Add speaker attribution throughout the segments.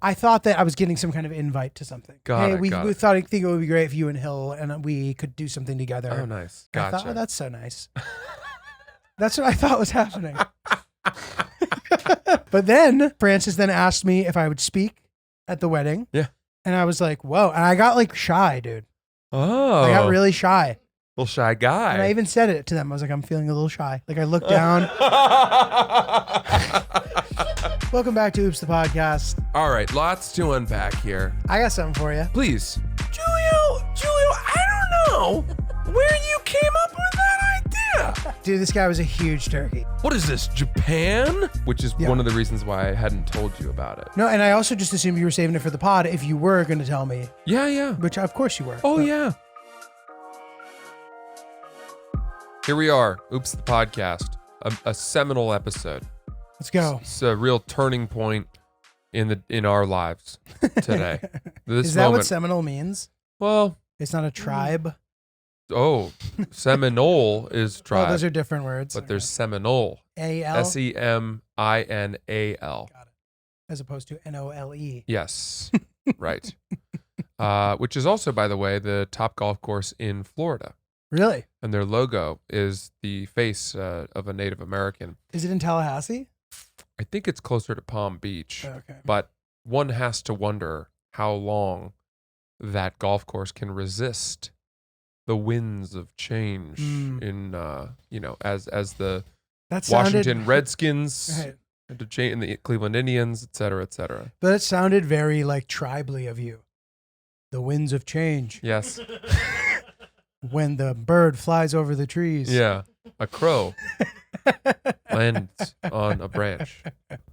Speaker 1: I thought that I was getting some kind of invite to something. We think it would be great if you and Hill and we could do something together.
Speaker 2: Oh, nice. Gotcha.
Speaker 1: I thought, that's so nice. That's what I thought was happening. But then Francis then asked me if I would speak at the wedding.
Speaker 2: Yeah.
Speaker 1: And I was like, whoa. And I got like shy, dude.
Speaker 2: Oh.
Speaker 1: I got really shy.
Speaker 2: Little shy guy.
Speaker 1: And I even said it to them. I was like, I'm feeling a little shy. Like I looked down. Welcome back to Oops the Podcast.
Speaker 2: All right, lots to unpack here.
Speaker 1: I got something for you.
Speaker 2: Please. Giulio, I don't know where you came up with that idea.
Speaker 1: Dude, this guy was a huge turkey.
Speaker 2: What is this, Japan? Which is one of the reasons why I hadn't told you about it.
Speaker 1: No, and I also just assumed you were saving it for the pod if you were going to tell me.
Speaker 2: Yeah.
Speaker 1: Which of course you were.
Speaker 2: Oh, yeah. Here we are, Oops the Podcast, a seminal episode.
Speaker 1: Let's go.
Speaker 2: It's a real turning point in our lives today.
Speaker 1: Is that what Seminole means?
Speaker 2: Well,
Speaker 1: it's not a tribe.
Speaker 2: Oh, Seminole is tribe.
Speaker 1: Oh, those are different words.
Speaker 2: But there's Seminole.
Speaker 1: A-L?
Speaker 2: Seminal.
Speaker 1: Got it. As opposed to Nole.
Speaker 2: Yes, right. Which is also, by the way, the top golf course in Florida.
Speaker 1: Really?
Speaker 2: And their logo is the face of a Native American.
Speaker 1: Is it in Tallahassee?
Speaker 2: I think it's closer to Palm Beach.
Speaker 1: Okay.
Speaker 2: But one has to wonder how long that golf course can resist the winds of change in, as the Washington Redskins,
Speaker 1: right,
Speaker 2: and the Cleveland Indians, et cetera, et cetera.
Speaker 1: But it sounded very like tribally of you. The winds of change.
Speaker 2: Yes.
Speaker 1: When the bird flies over the trees.
Speaker 2: Yeah. A crow lands on a branch.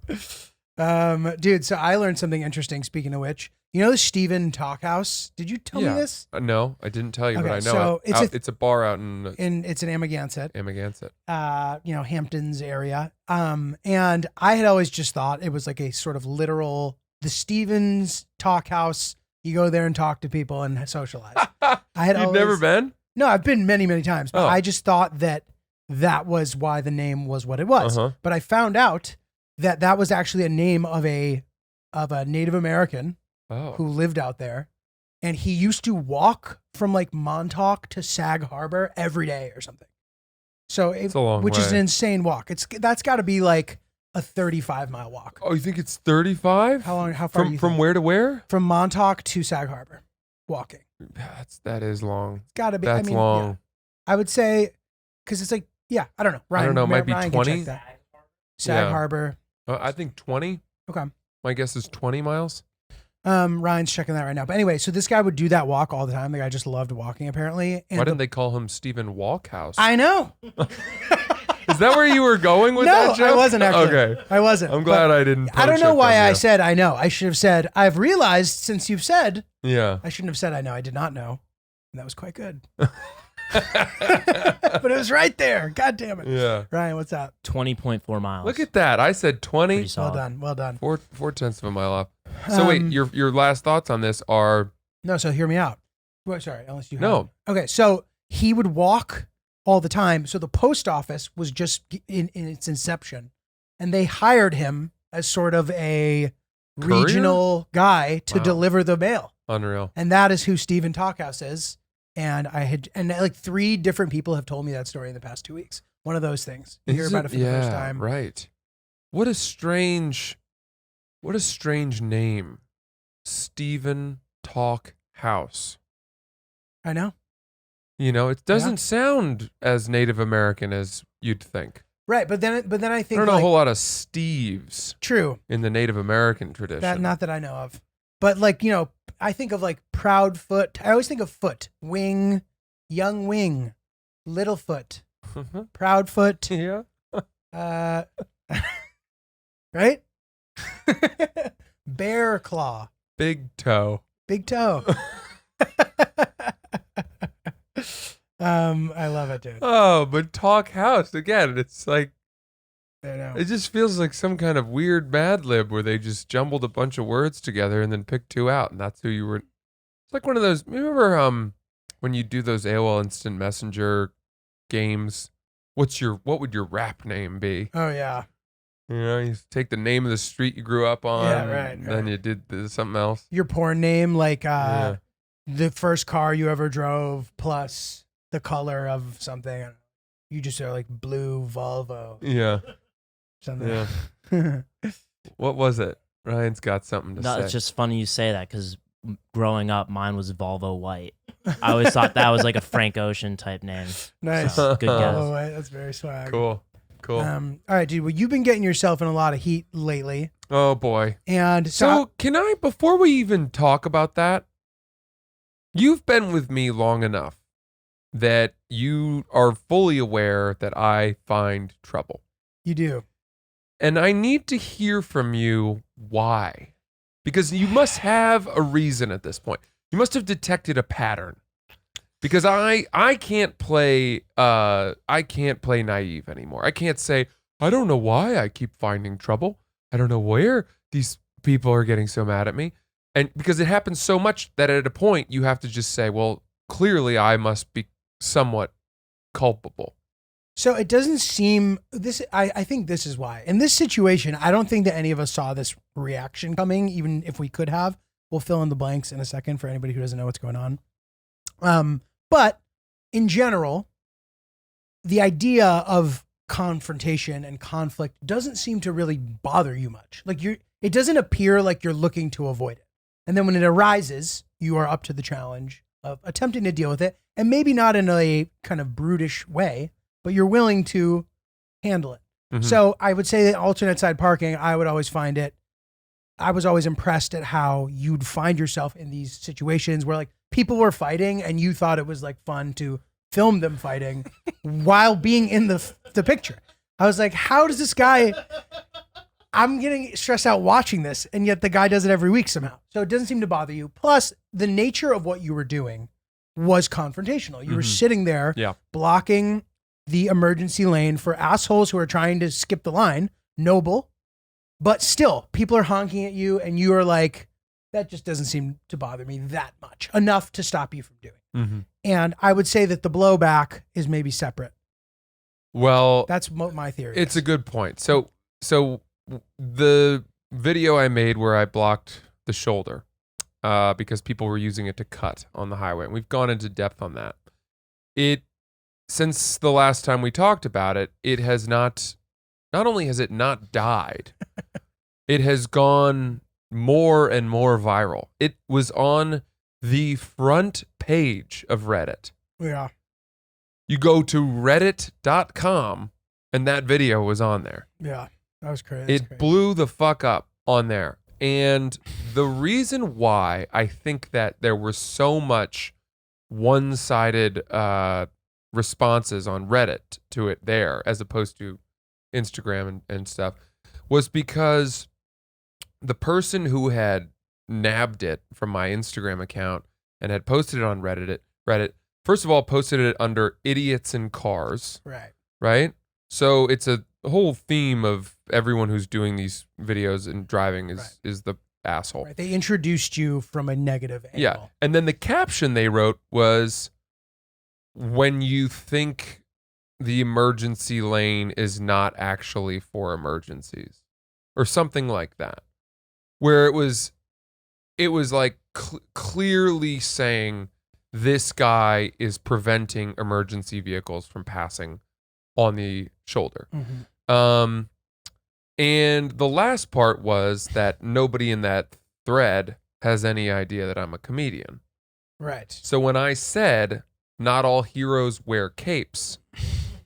Speaker 1: Dude, so I learned something interesting, speaking of which. You know the Stephen Talkhouse? Did you tell me this?
Speaker 2: No, I didn't tell you,
Speaker 1: okay,
Speaker 2: but I know
Speaker 1: so
Speaker 2: it's a bar out in
Speaker 1: it's in Amagansett.
Speaker 2: Amagansett.
Speaker 1: Hamptons area. And I had always just thought it was like a sort of literal, the Stevens Talkhouse. You go there and talk to people and socialize.
Speaker 2: You've never been?
Speaker 1: No, I've been many, many times, but I just thought that was why the name was what it was.
Speaker 2: Uh-huh.
Speaker 1: But I found out that was actually a name of a Native American who lived out there, and he used to walk from like Montauk to Sag Harbor every day or something. So
Speaker 2: it's a long
Speaker 1: which
Speaker 2: way.
Speaker 1: is an insane walk. That's got to be like a 35-mile walk.
Speaker 2: Oh, you think it's 35?
Speaker 1: How far?
Speaker 2: From where to where?
Speaker 1: From Montauk to Sag Harbor, walking.
Speaker 2: That is long.
Speaker 1: It's got to be.
Speaker 2: That's long.
Speaker 1: Yeah. I would say, because it's like, I don't know. Ryan,
Speaker 2: I don't know. It might be
Speaker 1: Ryan
Speaker 2: 20.
Speaker 1: Sag Harbor.
Speaker 2: I think 20.
Speaker 1: Okay.
Speaker 2: My guess is 20 miles.
Speaker 1: Ryan's checking that right now. But anyway, so this guy would do that walk all the time. The guy just loved walking, apparently. And
Speaker 2: why didn't they call him Stephen Walkhouse?
Speaker 1: I know.
Speaker 2: Is that where you were going with that joke?
Speaker 1: No, I wasn't actually.
Speaker 2: Okay.
Speaker 1: I wasn't.
Speaker 2: I'm glad I didn't.
Speaker 1: I don't know why I said I know. I should have said, I've realized since you've said.
Speaker 2: Yeah.
Speaker 1: I shouldn't have said I know. I did not know. And that was quite good. But it was right there. God damn it.
Speaker 2: Yeah.
Speaker 1: Ryan, what's up?
Speaker 3: 20.4 miles.
Speaker 2: Look at that. I said 20.
Speaker 1: Well done. Well done.
Speaker 2: 4/10 of a mile off. So wait, your last thoughts on this are?
Speaker 1: No, so hear me out. Well, sorry, unless you have.
Speaker 2: No.
Speaker 1: Okay, so he would walk all the time. So the post office was just in its inception, and they hired him as sort of a regional guy to deliver the mail.
Speaker 2: Unreal.
Speaker 1: And that is who Stephen Talkhouse is. And like 3 different people have told me that story in the past 2 weeks. One of those things. You hear about it for the first time.
Speaker 2: Right. What a strange name. Stephen Talkhouse.
Speaker 1: I know.
Speaker 2: It doesn't sound as Native American as you'd think.
Speaker 1: Right, but then I think
Speaker 2: I don't know a whole lot of Steves.
Speaker 1: True.
Speaker 2: In the Native American tradition.
Speaker 1: Not that I know of. But like, I think of like Proudfoot. I always think of foot, wing, young wing, little foot, Proudfoot.
Speaker 2: Yeah.
Speaker 1: Right? Bear claw.
Speaker 2: Big toe.
Speaker 1: Big toe. I love it, dude.
Speaker 2: Oh, but Talkhouse again. It's like
Speaker 1: I know.
Speaker 2: It just feels like some kind of weird Mad Lib where they just jumbled a bunch of words together and then picked 2 out, and that's who you were. It's like one of those. Remember when you do those AOL Instant Messenger games? What would your rap name be?
Speaker 1: Oh yeah.
Speaker 2: You take the name of the street you grew up on.
Speaker 1: Yeah, right.
Speaker 2: Then you did something else.
Speaker 1: Your porn name, like the first car you ever drove plus the color of something. You just are like blue Volvo.
Speaker 2: Yeah.
Speaker 1: Something.
Speaker 2: Yeah. What was it? Ryan's got something to say.
Speaker 3: No, it's just funny you say that because growing up, mine was Volvo White. I always thought that was like a Frank Ocean type name.
Speaker 1: Nice.
Speaker 3: So, good guess.
Speaker 1: Volvo White. That's very swag.
Speaker 2: Cool.
Speaker 1: All right, dude. Well, you've been getting yourself in a lot of heat lately.
Speaker 2: Oh, boy.
Speaker 1: And
Speaker 2: so can I, before we even talk about that, you've been with me long enough that you are fully aware that I find trouble.
Speaker 1: You do.
Speaker 2: And I need to hear from you why. Because you must have a reason at this point. You must have detected a pattern. Because I can't play naive anymore. I can't say, I don't know why I keep finding trouble. I don't know where these people are getting so mad at me. And because it happens so much that at a point you have to just say, well, clearly I must be somewhat culpable.
Speaker 1: So it doesn't seem this. I think this is why. In this situation, I don't think that any of us saw this reaction coming, even if we could have. We'll fill in the blanks in a second for anybody who doesn't know what's going on. But in general, the idea of confrontation and conflict doesn't seem to really bother you much. Like it doesn't appear like you're looking to avoid it. And then when it arises, you are up to the challenge of attempting to deal with it, and maybe not in a kind of brutish way, but you're willing to handle it. Mm-hmm. So I would say that alternate side parking, I was always impressed at how you'd find yourself in these situations where like people were fighting and you thought it was like fun to film them fighting while being in the picture. I was like, how does this guy, I'm getting stressed out watching this, and yet the guy does it every week somehow. So it doesn't seem to bother you. Plus, the nature of what you were doing was confrontational. You were sitting there blocking the emergency lane for assholes who are trying to skip the line. Noble. But still, people are honking at you, and you are like, that just doesn't seem to bother me that much. Enough to stop you from doing it. Mm-hmm. And I would say that the blowback is maybe separate.
Speaker 2: Well,
Speaker 1: that's my theory.
Speaker 2: It's a good point. So the video I made where I blocked the shoulder because people were using it to cut on the highway, and we've gone into depth on that. Since the last time we talked about it, it has not only has it not died, it has gone more and more viral. It was on the front page of Reddit.
Speaker 1: Yeah.
Speaker 2: You go to reddit.com and that video was on there.
Speaker 1: Yeah, that was crazy.
Speaker 2: It blew the fuck up on there. And the reason why I think that there was so much one-sided responses on Reddit to it there as opposed to Instagram and stuff was because the person who had nabbed it from my Instagram account and had posted it on Reddit, first of all, posted it under idiots in cars. Right? So it's a whole theme of everyone who's doing these videos and driving is the asshole.
Speaker 1: Right. They introduced you from a negative angle.
Speaker 2: Yeah. And then the caption they wrote was, when you think the emergency lane is not actually for emergencies, or something like that, where it was like clearly saying this guy is preventing emergency vehicles from passing on the shoulder. Mm-hmm. And the last part was that nobody in that thread has any idea that I'm a comedian.
Speaker 1: Right.
Speaker 2: So when I said not all heroes wear capes,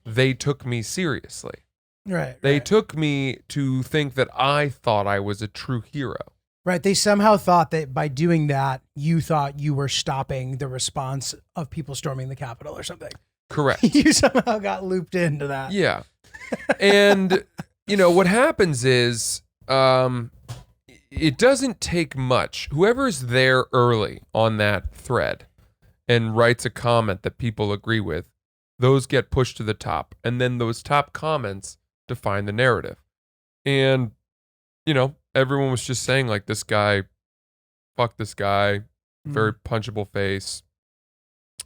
Speaker 2: they took me seriously.
Speaker 1: Right.
Speaker 2: They took me to think that I thought I was a true hero.
Speaker 1: Right. They somehow thought that by doing that, you thought you were stopping the response of people storming the Capitol or something.
Speaker 2: Correct.
Speaker 1: You somehow got looped into that.
Speaker 2: Yeah. And, what happens is it doesn't take much. Whoever's there early on that thread and writes a comment that people agree with, those get pushed to the top. And then those top comments define the narrative. And, everyone was just saying, like, this guy, fuck this guy, very punchable face,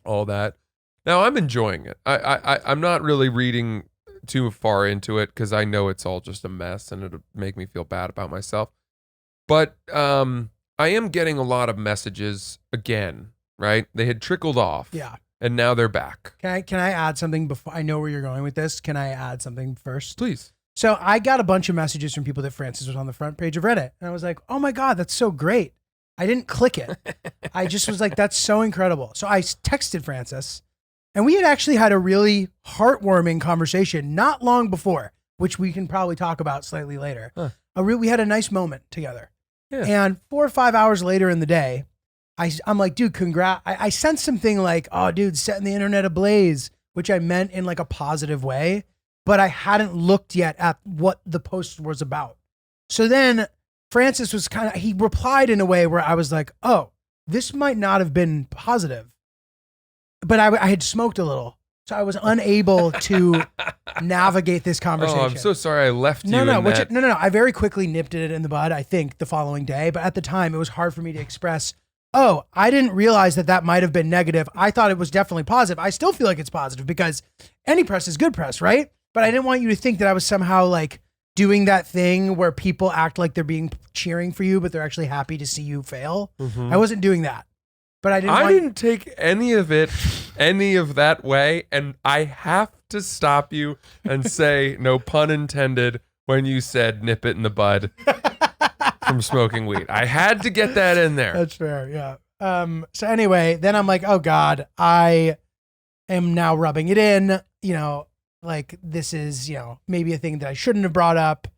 Speaker 2: all that. Now, I'm enjoying it. I'm not really reading too far into it because I know it's all just a mess and it'll make me feel bad about myself. But I am getting a lot of messages again, right? They had trickled off.
Speaker 1: Yeah.
Speaker 2: And now they're back.
Speaker 1: Can I add something before I know where you're going with this? Can I add something first?
Speaker 2: Please.
Speaker 1: So I got a bunch of messages from people that Francis was on the front page of Reddit. And I was like, oh my God, that's so great. I didn't click it. I just was like, that's so incredible. So I texted Francis and we had actually had a really heartwarming conversation not long before, which we can probably talk about slightly later.
Speaker 2: Huh.
Speaker 1: We had a nice moment together.
Speaker 2: Yeah.
Speaker 1: And 4 or 5 hours later in the day, I'm like, dude, congrats. I sent something like, oh, dude, setting the internet ablaze, which I meant in like a positive way, but I hadn't looked yet at what the post was about. So then Francis was he replied in a way where I was like, oh, this might not have been positive, but I had smoked a little. So I was unable to navigate this conversation.
Speaker 2: Oh, I'm so sorry I left you.
Speaker 1: No. I very quickly nipped it in the bud, I think, the following day. But at the time, it was hard for me to express, oh, I didn't realize that might have been negative. I thought it was definitely positive. I still feel like it's positive because any press is good press, right? But I didn't want you to think that I was somehow like doing that thing where people act like they're being cheering for you, but they're actually happy to see you fail. Mm-hmm. I wasn't doing that. But I didn't take any of that way, and I have to stop you and say, no pun intended, when you said nip it in the bud from smoking weed. I had to get that in there. That's fair, yeah. So anyway, then I'm like, oh God, I am now rubbing it in, like this is, maybe a thing that I shouldn't have brought up.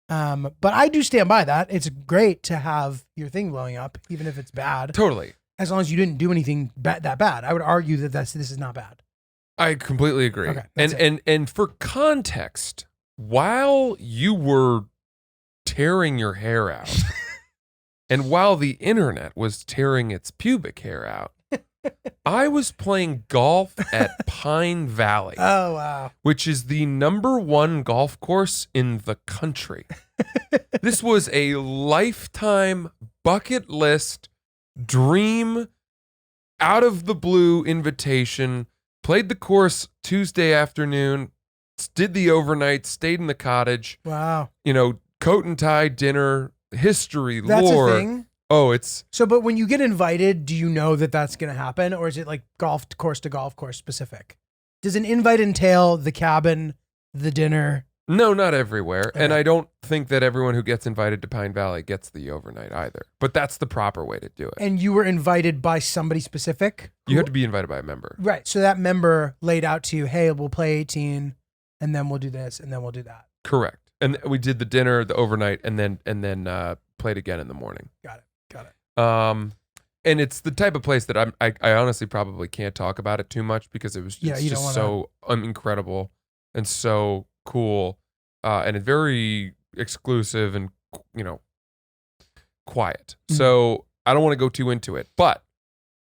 Speaker 1: But I do stand by that. It's great to have your thing blowing up, even if it's bad.
Speaker 2: Totally.
Speaker 1: As long as you didn't do anything that bad. I would argue that this is not bad.
Speaker 2: I completely agree.
Speaker 1: Okay,
Speaker 2: and for context, while you were tearing your hair out and while the internet was tearing its pubic hair out, I was playing golf at Pine Valley.
Speaker 1: Oh, wow.
Speaker 2: Which is the #1 golf course in the country. This was a lifetime bucket list dream, out of the blue invitation. Played the course Tuesday afternoon, did the overnight, stayed in the cottage.
Speaker 1: Wow.
Speaker 2: Coat and tie dinner, history,
Speaker 1: That's
Speaker 2: lore.
Speaker 1: a thing?
Speaker 2: Oh, it's...
Speaker 1: So, but when you get invited, do you know that that's going to happen? Or is it like golf course to golf course specific? Does an invite entail the cabin, the dinner?
Speaker 2: No, not everywhere.
Speaker 1: Okay.
Speaker 2: And I don't think that everyone who gets invited to Pine Valley gets the overnight either. But that's the proper way to do it.
Speaker 1: And you were invited by somebody specific?
Speaker 2: You have to be invited by a member.
Speaker 1: Right. So that member laid out to you, hey, we'll play 18 and then we'll do this and then we'll do that.
Speaker 2: Correct. And we did the dinner, the overnight, and then played again in the morning.
Speaker 1: Got it.
Speaker 2: And it's the type of place that I honestly probably can't talk about it too much because it's just so incredible and so cool, and it's very exclusive and quiet. Mm-hmm. So I don't want to go too into it, but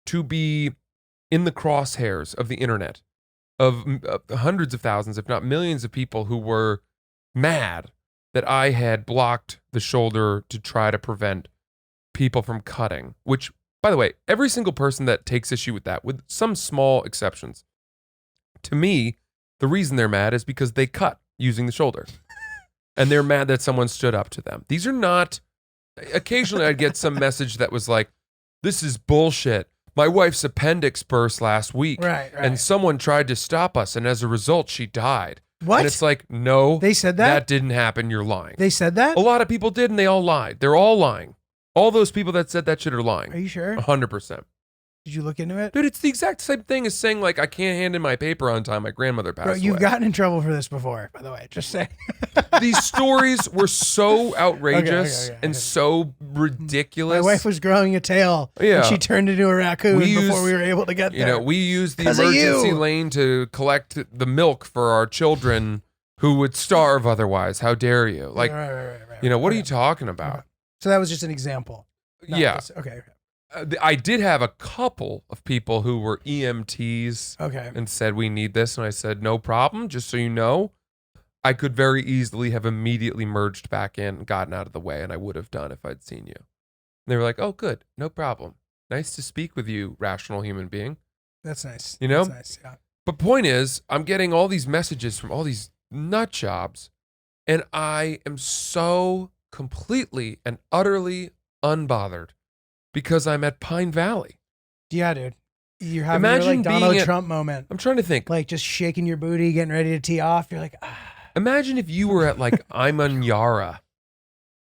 Speaker 2: to be in the crosshairs of the internet of hundreds of thousands, if not millions of people who were mad that I had blocked the shoulder to try to prevent people from cutting, which, by the way, every single person that takes issue with that, with some small exceptions, to me, the reason they're mad is because they cut using the shoulder. And they're mad that someone stood up to them. These are not... Occasionally I'd get some message that was like, this is bullshit. My wife's appendix burst last week.
Speaker 1: Right.
Speaker 2: And someone tried to stop us, and as a result, she died.
Speaker 1: What?
Speaker 2: And it's like, no.
Speaker 1: They said that?
Speaker 2: That didn't happen. You're lying.
Speaker 1: They said that?
Speaker 2: A lot of people did, and they all lied. They're all lying. All those people that said that shit are lying.
Speaker 1: Are you sure?
Speaker 2: 100%.
Speaker 1: Did you look into it?
Speaker 2: Dude, it's the exact same thing as saying, like, I can't hand in my paper on time. My grandmother passed away.
Speaker 1: You've gotten in trouble for this before, by the way. Just saying.
Speaker 2: These stories were so outrageous and so ridiculous.
Speaker 1: My wife was growing a tail. Yeah. And she turned into a raccoon before we were able to get there.
Speaker 2: We used the emergency lane to collect the milk for our children who would starve otherwise. How dare you? Like, right. What are you talking about?
Speaker 1: So that was just an example.
Speaker 2: Yeah.
Speaker 1: Okay.
Speaker 2: I did have a couple of people who were EMTs and said, we need this. And I said, no problem. Just so you know, I could very easily have immediately merged back in and gotten out of the way. And I would have done if I'd seen you. And they were like, oh, good. No problem. Nice to speak with you, rational human being.
Speaker 1: That's nice.
Speaker 2: That's
Speaker 1: nice, yeah.
Speaker 2: But point is, I'm getting all these messages from all these nut jobs, and I am so completely and utterly unbothered because I'm at Pine Valley.
Speaker 1: Yeah, dude. You're having
Speaker 2: Imagine
Speaker 1: your like Donald
Speaker 2: being
Speaker 1: Trump moment.
Speaker 2: I'm trying to think.
Speaker 1: Like just shaking your booty, getting ready to tee off. You're like,
Speaker 2: Imagine if you were at like Imanyara,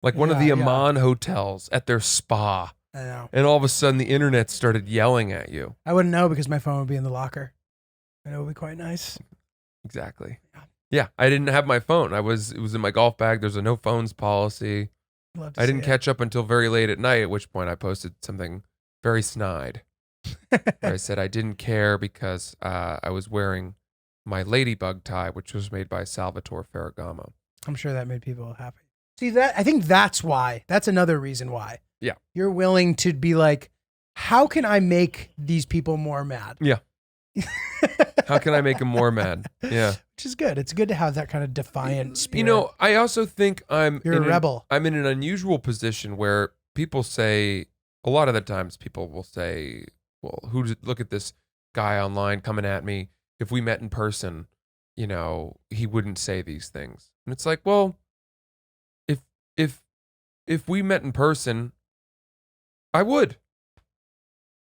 Speaker 2: like one of the Amman hotels at their spa.
Speaker 1: I know.
Speaker 2: And all of a sudden the internet started yelling at you.
Speaker 1: I wouldn't know because my phone would be in the locker. And it would be quite nice.
Speaker 2: Exactly. Yeah, I didn't have my phone. It was in my golf bag. There's a no phones policy. I didn't catch up until very late at night, at which point I posted something very snide. Where I said I didn't care because I was wearing my ladybug tie, which was made by Salvatore Ferragamo.
Speaker 1: I'm sure that made people happy. See, I think that's why. That's another reason why.
Speaker 2: Yeah.
Speaker 1: You're willing to be like, how can I make these people more mad?
Speaker 2: Yeah. How can I make them more mad? Yeah.
Speaker 1: Which is good. It's good to have that kind of defiant spirit.
Speaker 2: You know, I also think
Speaker 1: You're a rebel.
Speaker 2: I'm in an unusual position where people say, a lot of the times people will say, well, look at this guy online coming at me. If we met in person, you know, he wouldn't say these things. And it's like, well, if we met in person, I would.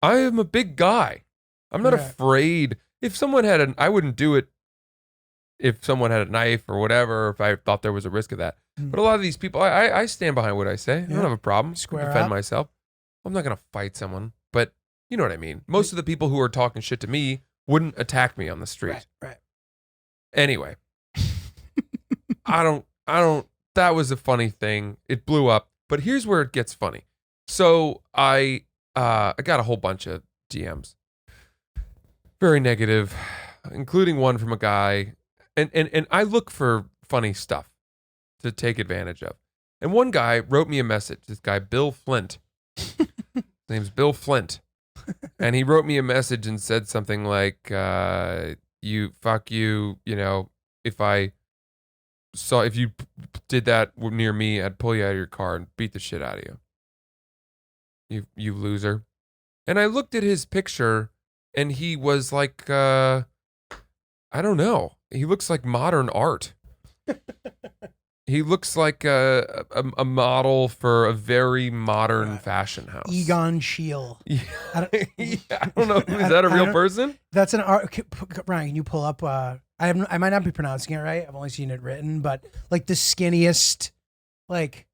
Speaker 2: I am a big guy. I'm not afraid. If someone I wouldn't do it if someone had a knife or whatever, or if I thought there was a risk of that. But a lot of these people, I stand behind what I say. I don't have a problem. Defend myself. I'm not going to fight someone, but you know what I mean. Most of the people who are talking shit to me wouldn't attack me on the street.
Speaker 1: Right.
Speaker 2: Anyway, I don't, that was a funny thing. It blew up, but here's where it gets funny. So I got a whole bunch of DMs. Very negative, including one from a guy. And I look for funny stuff to take advantage of. And one guy wrote me a message. This guy, Bill Flint. His name's Bill Flint. And he wrote me a message and said something like, you, you know, if you did that near me, I'd pull you out of your car and beat the shit out of you. You loser. And I looked at his picture and he was like, I don't know. He looks like modern art. He looks like a model for a very modern fashion house.
Speaker 1: Egon Schiele.
Speaker 2: Yeah. I don't know. Is that a real person?
Speaker 1: That's an art. Ryan, can you pull up? I might not be pronouncing it right. I've only seen it written, but like the skinniest, like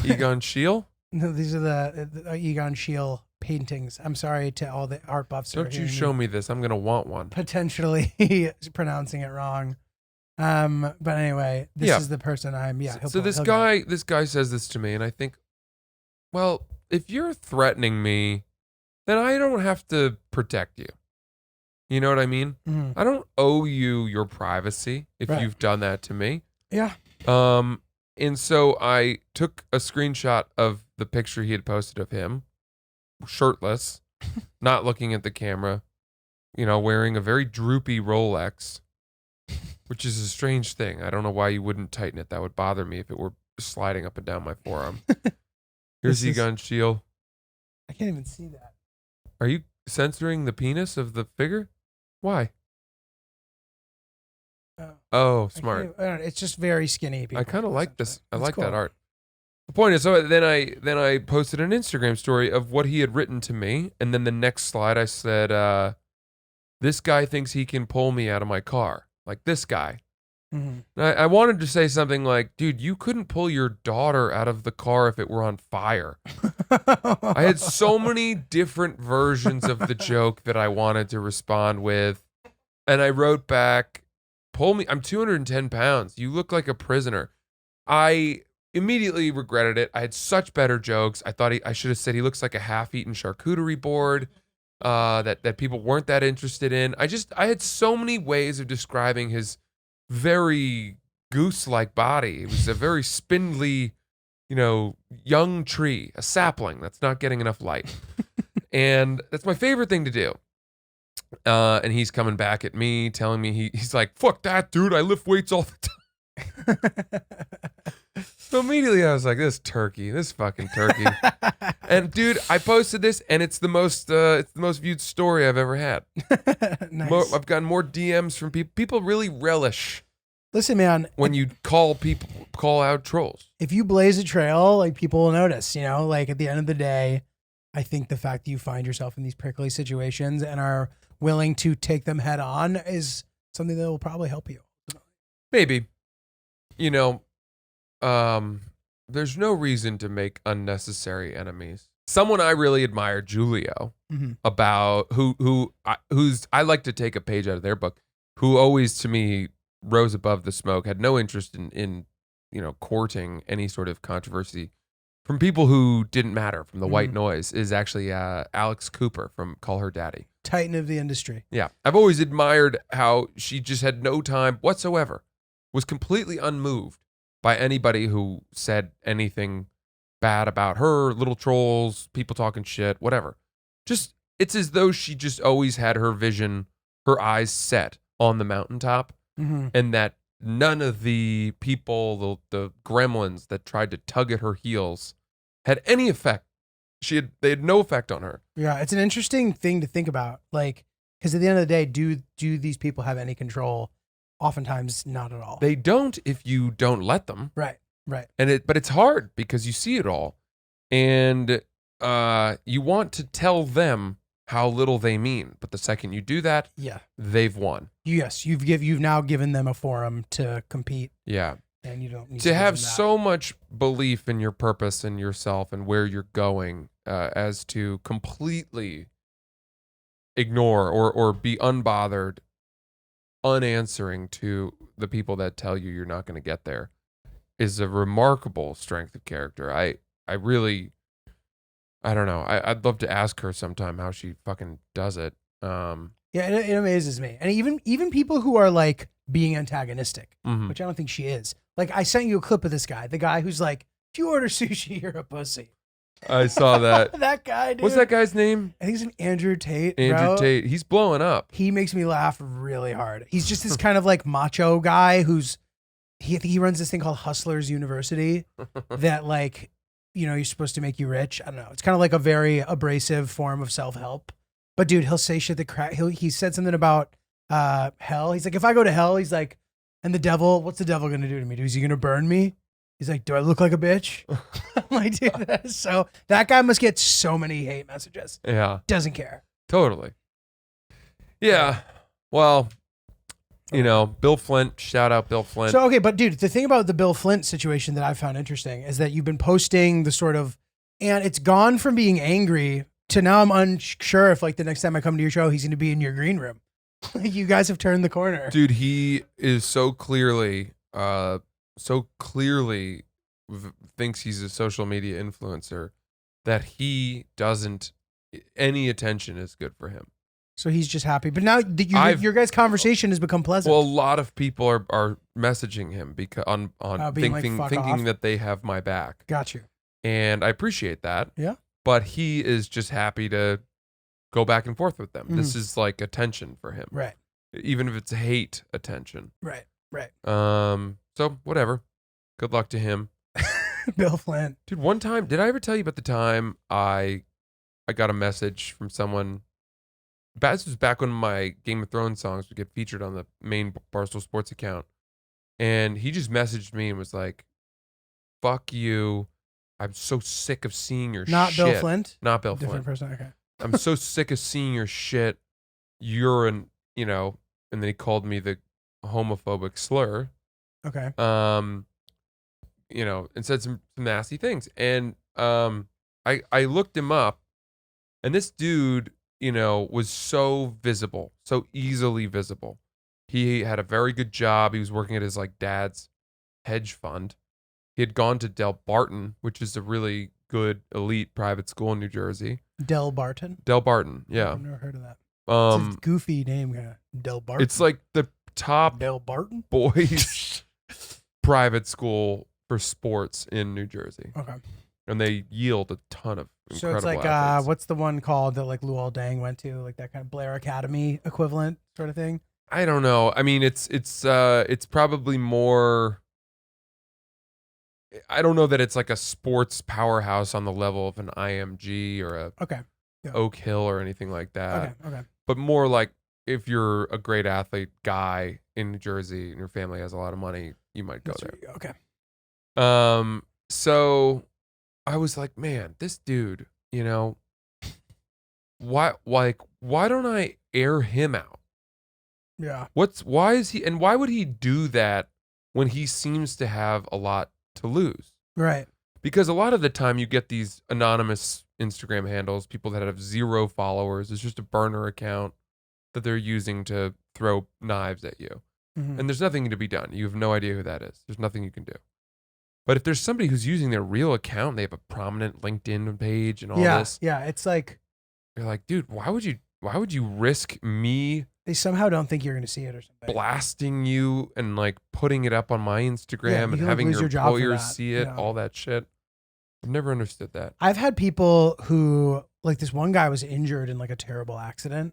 Speaker 2: Egon Schiele.
Speaker 1: No, these are the Egon Schiele paintings. I'm sorry to all the art buffs.
Speaker 2: Don't you show me this? I'm gonna want one.
Speaker 1: Potentially pronouncing it wrong. But anyway, this is the person I'm. Yeah.
Speaker 2: So this guy says this to me, and I think, well, if you're threatening me, then I don't have to protect you. You know what I mean?
Speaker 1: Mm-hmm.
Speaker 2: I don't owe you your privacy if you've done that to me.
Speaker 1: Yeah.
Speaker 2: And so I took a screenshot of the picture he had posted of him, shirtless, not looking at the camera, you know, wearing a very droopy Rolex, which is a strange thing. I don't know why you wouldn't tighten it. That would bother me if it were sliding up and down my forearm. Here's Egon Schiele.
Speaker 1: I can't even see that.
Speaker 2: Are you censoring the penis of the figure? Why? Oh, smart.
Speaker 1: It's just very skinny.
Speaker 2: I kind of like this. I like
Speaker 1: cool.
Speaker 2: that art. The point is, so then I posted an Instagram story of what he had written to me, and then the next slide I said, "This guy thinks he can pull me out of my car." Like this guy.
Speaker 1: Mm-hmm.
Speaker 2: I wanted to say something like, "Dude, you couldn't pull your daughter out of the car if it were on fire." I had so many different versions of the joke that I wanted to respond with, and I wrote back, "Pull me. I'm 210 pounds. You look like a prisoner." I immediately regretted it. I had such better jokes. I thought I should have said he looks like a half-eaten charcuterie board that people weren't that interested in. I had so many ways of describing his very goose-like body. It was a very spindly, you know, young tree, a sapling that's not getting enough light. And that's my favorite thing to do. And he's coming back at me, telling me he's like, "Fuck that, dude. I lift weights all the time." So immediately I was like, this fucking turkey. And dude, I posted this, and it's the most viewed story I've ever had.
Speaker 1: Nice.
Speaker 2: I've gotten more DMs from people. People really relish
Speaker 1: Listen, man.
Speaker 2: when you call out trolls.
Speaker 1: If you blaze a trail, like people will notice. You know, like at the end of the day, I think the fact that you find yourself in these prickly situations and are willing to take them head on is something that will probably help you.
Speaker 2: Maybe. You know, there's no reason to make unnecessary enemies. Someone I really admire, Giulio, about who's I like to take a page out of their book, who always to me rose above the smoke, had no interest in courting any sort of controversy from people who didn't matter, from the white noise, is actually Alex Cooper from Call Her Daddy.
Speaker 1: Titan of the industry.
Speaker 2: Yeah. I've always admired how she just had no time whatsoever, was completely unmoved by anybody who said anything bad about her, little trolls, people talking shit, whatever. Just, it's as though she just always had her vision, her eyes set on the mountaintop, and that none of the people, the gremlins that tried to tug at her heels had any effect. They had no effect on her.
Speaker 1: Yeah, it's an interesting thing to think about. Like, because at the end of the day, do these people have any control? Oftentimes, not at all.
Speaker 2: They don't if you don't let them.
Speaker 1: Right.
Speaker 2: But it's hard because you see it all, and you want to tell them how little they mean. But the second you do that, they've won.
Speaker 1: Yes, you've now given them a forum to compete.
Speaker 2: Yeah.
Speaker 1: And you don't need
Speaker 2: to have so much belief in your purpose and yourself and where you're going, as to completely ignore or be unbothered, unanswering to the people that tell you you're not going to get there, is a remarkable strength of character. I really, I don't know. I'd love to ask her sometime how she fucking does it.
Speaker 1: Yeah, it amazes me. And even people who are like being antagonistic, which I don't think she is. Like, I sent you a clip of this guy, the guy who's like, if you order sushi, you're a pussy.
Speaker 2: I saw that.
Speaker 1: That guy, dude.
Speaker 2: What's that guy's name?
Speaker 1: I think it's an Andrew Tate.
Speaker 2: Andrew Tate. He's blowing up.
Speaker 1: He makes me laugh really hard. He's just this kind of like macho guy who's, he runs this thing called Hustlers University that, like, you're supposed to make you rich. I don't know. It's kind of like a very abrasive form of self-help. But dude, he'll say shit that he said something about hell. He's like, if I go to hell, he's like, and the devil, what's the devil going to do to me? Is he going to burn me? He's like, do I look like a bitch? I'm like, dude, so that guy must get so many hate messages.
Speaker 2: Yeah.
Speaker 1: Doesn't care.
Speaker 2: Totally. Yeah. Well, Bill Flint, shout out Bill Flint.
Speaker 1: So, okay, but dude, the thing about the Bill Flint situation that I found interesting is that you've been posting the sort of, and it's gone from being angry to now I'm unsure if like the next time I come to your show, he's going to be in your green room. Like, you guys have turned the corner.
Speaker 2: Dude, he is so clearly thinks he's a social media influencer that he doesn't, any attention is good for him.
Speaker 1: So he's just happy. But now your guys' conversation has become pleasant.
Speaker 2: Well, a lot of people are messaging him because on thinking that they have my back.
Speaker 1: Got you.
Speaker 2: And I appreciate that.
Speaker 1: Yeah.
Speaker 2: But he is just happy to go back and forth with them. This is like attention for him.
Speaker 1: Right.
Speaker 2: Even if it's hate attention.
Speaker 1: Right.
Speaker 2: So whatever. Good luck to him.
Speaker 1: Bill Flint.
Speaker 2: Dude, one time, did I ever tell you about the time I got a message from someone? This was back when my Game of Thrones songs would get featured on the main Barstool Sports account. And he just messaged me and was like, fuck you. I'm so sick of seeing your shit.
Speaker 1: Not Bill Flint?
Speaker 2: Not Bill Flint.
Speaker 1: Different person, okay.
Speaker 2: I'm so sick of seeing your shit. You're and then he called me the homophobic slur.
Speaker 1: Okay.
Speaker 2: And said some nasty things. And I looked him up, and this dude, was so visible, so easily visible. He had a very good job. He was working at his like dad's hedge fund. He had gone to Del Barton, which is a really good elite private school in New Jersey.
Speaker 1: Del Barton?
Speaker 2: Del Barton, yeah.
Speaker 1: I've never heard of that. It's a goofy name, Del Barton.
Speaker 2: It's like the top
Speaker 1: Del Barton
Speaker 2: boys private school for sports in New Jersey.
Speaker 1: Okay.
Speaker 2: And they yield a ton of incredible
Speaker 1: So it's like,
Speaker 2: athletes.
Speaker 1: what's the one called that like Luol Deng went to? Like that kind of Blair Academy equivalent sort of thing?
Speaker 2: I don't know. I mean, it's probably more. I don't know that it's like a sports powerhouse on the level of an IMG or a Oak Hill or anything like that.
Speaker 1: Okay.
Speaker 2: But more like if you're a great athlete guy in New Jersey and your family has a lot of money, you might go there.
Speaker 1: Okay.
Speaker 2: So I was like, man, this dude, why don't I air him out?
Speaker 1: Yeah.
Speaker 2: Why would he do that when he seems to have a lot to lose?
Speaker 1: Right.
Speaker 2: Because a lot of the time you get these anonymous Instagram handles, people that have 0 followers. It's just a burner account that they're using to throw knives at you.
Speaker 1: Mm-hmm.
Speaker 2: And there's nothing to be done. You have no idea who that is. There's nothing you can do. But if there's somebody who's using their real account, they have a prominent LinkedIn page and all this.
Speaker 1: Yeah, it's like
Speaker 2: you're like, dude, why would you risk me?
Speaker 1: They somehow don't think you're going to see it or something.
Speaker 2: Blasting you and like putting it up on my Instagram and having your employers see it, all that shit. I've never understood that.
Speaker 1: I've had people who, like, this one guy was injured in like a terrible accident,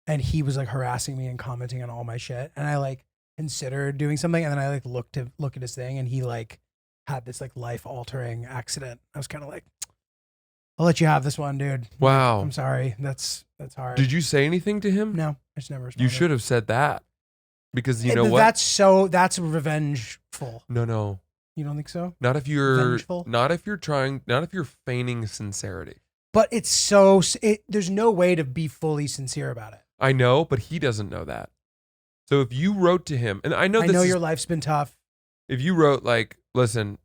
Speaker 1: and he was like harassing me and commenting on all my shit, and I like considered doing something, and then I like look at his thing, and he like had this like life altering accident. I was kind of like, I'll let you have this one, dude.
Speaker 2: Wow.
Speaker 1: I'm sorry. That's hard.
Speaker 2: Did you say anything to him?
Speaker 1: No, I just never responded.
Speaker 2: You should have said that, because you know what?
Speaker 1: That's revengeful.
Speaker 2: No.
Speaker 1: You don't think so?
Speaker 2: Not if you're
Speaker 1: Vengeful?
Speaker 2: not if you're feigning sincerity.
Speaker 1: But there's no way to be fully sincere about it.
Speaker 2: I know, but he doesn't know that. So if you wrote to him, and I know
Speaker 1: your life's been tough.
Speaker 2: If you wrote like, listen,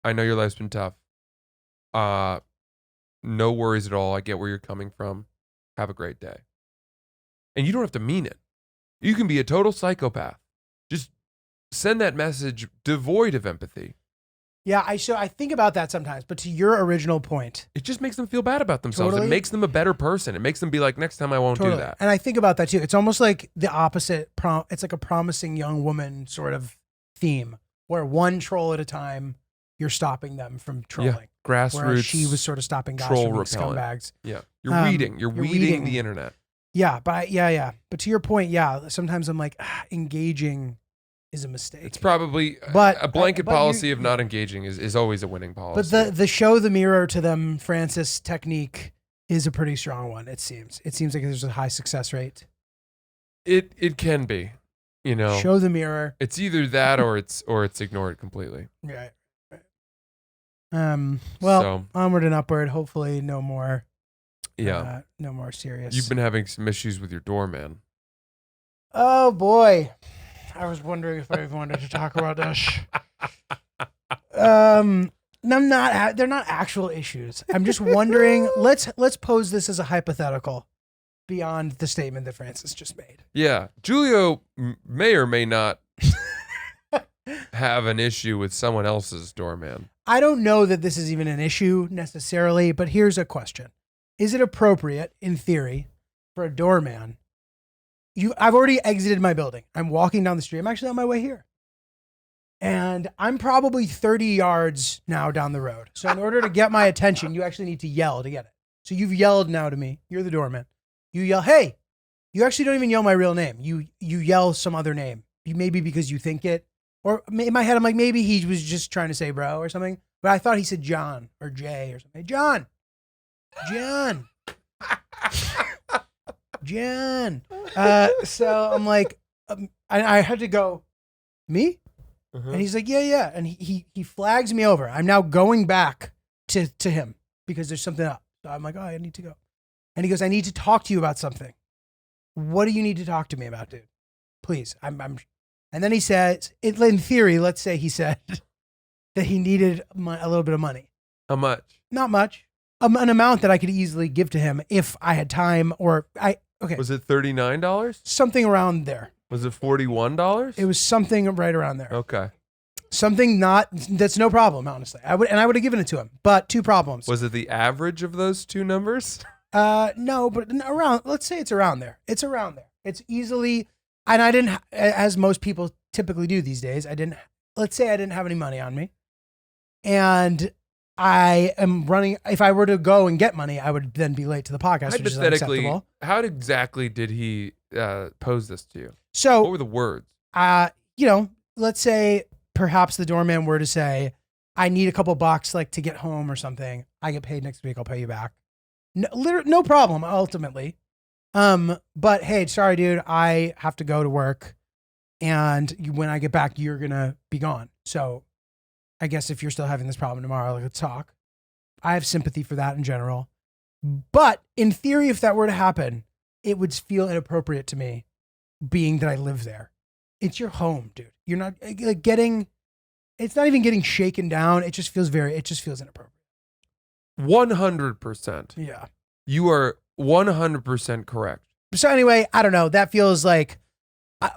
Speaker 2: I know your life's been tough. No worries at all. I get where you're coming from. Have a great day. And you don't have to mean it. You can be a total psychopath. Just send that message devoid of empathy.
Speaker 1: Yeah, I think about that sometimes. But to your original point,
Speaker 2: it just makes them feel bad about themselves.
Speaker 1: Totally.
Speaker 2: It makes them a better person. It makes them be like, next time I won't do that.
Speaker 1: And I think about that too. It's almost like the opposite. It's like a promising young woman sort of theme, where one troll at a time, you're stopping them from trolling.
Speaker 2: Yeah, grassroots.
Speaker 1: Whereas she was sort of stopping guys from being scumbags.
Speaker 2: Yeah, you're weeding the internet.
Speaker 1: Yeah, but But to your point, sometimes I'm like, engaging is a mistake.
Speaker 2: It's probably a blanket policy of not engaging is always a winning policy.
Speaker 1: But the show the mirror to them, Francis technique is a pretty strong one. It seems like there's a high success rate.
Speaker 2: It can be,
Speaker 1: Show the mirror.
Speaker 2: It's either that or it's ignored completely.
Speaker 1: Right. Onward and upward. Hopefully, no more.
Speaker 2: Yeah.
Speaker 1: No more serious.
Speaker 2: You've been having some issues with your doorman.
Speaker 1: Oh boy, I was wondering if I even wanted to talk about this. I'm not. They're not actual issues. I'm just wondering. Let's pose this as a hypothetical, beyond the statement that Francis just made.
Speaker 2: Yeah, Giulio may or may not have an issue with someone else's doorman.
Speaker 1: I don't know that this is even an issue necessarily, but here's a question. Is it appropriate, in theory, for a doorman? I've already exited my building. I'm walking down the street. I'm actually on my way here. And I'm probably 30 yards now down the road. So in order to get my attention, you actually need to yell to get it. So you've yelled now to me. You're the doorman. You yell, hey. You actually don't even yell my real name. You yell some other name. Maybe because you think it. Or in my head, I'm like, maybe he was just trying to say bro or something. But I thought he said John or Jay or something. Hey, John. So I'm like, I had to go, me? Uh-huh. And he's like, yeah. And he flags me over. I'm now going back to him because there's something up. So I'm like, oh, I need to go. And he goes, I need to talk to you about something. What do you need to talk to me about, dude? Please. And then he says, in theory, let's say he said that he needed a little bit of money.
Speaker 2: How much?
Speaker 1: Not much. An amount that I could easily give to him if I had time okay.
Speaker 2: Was it $39?
Speaker 1: Something around there.
Speaker 2: Was it $41?
Speaker 1: It was something right around there.
Speaker 2: Okay.
Speaker 1: Something that's no problem, honestly. I would have given it to him, but 2 problems.
Speaker 2: Was it the average of those 2 numbers?
Speaker 1: No, but around, let's say it's around there. It's around there. It's easily, and I didn't, as most people typically do these days, let's say I didn't have any money on me. And I am running. If I were to go and get money, I would then be late to the podcast, which is unacceptable.
Speaker 2: How exactly did he pose this to you?
Speaker 1: So,
Speaker 2: what were the words?
Speaker 1: Let's say perhaps the doorman were to say, I need a couple bucks like to get home or something. I get paid next week. I'll pay you back. No problem, ultimately. But hey, sorry, dude. I have to go to work, and when I get back, you're gonna be gone. So, I guess if you're still having this problem tomorrow, let's talk. I have sympathy for that in general. But in theory, if that were to happen, it would feel inappropriate to me, being that I live there. It's your home, dude. You're not like getting. It's not even getting shaken down. It just feels inappropriate.
Speaker 2: 100%.
Speaker 1: Yeah.
Speaker 2: You are 100% correct.
Speaker 1: So anyway, I don't know. That feels like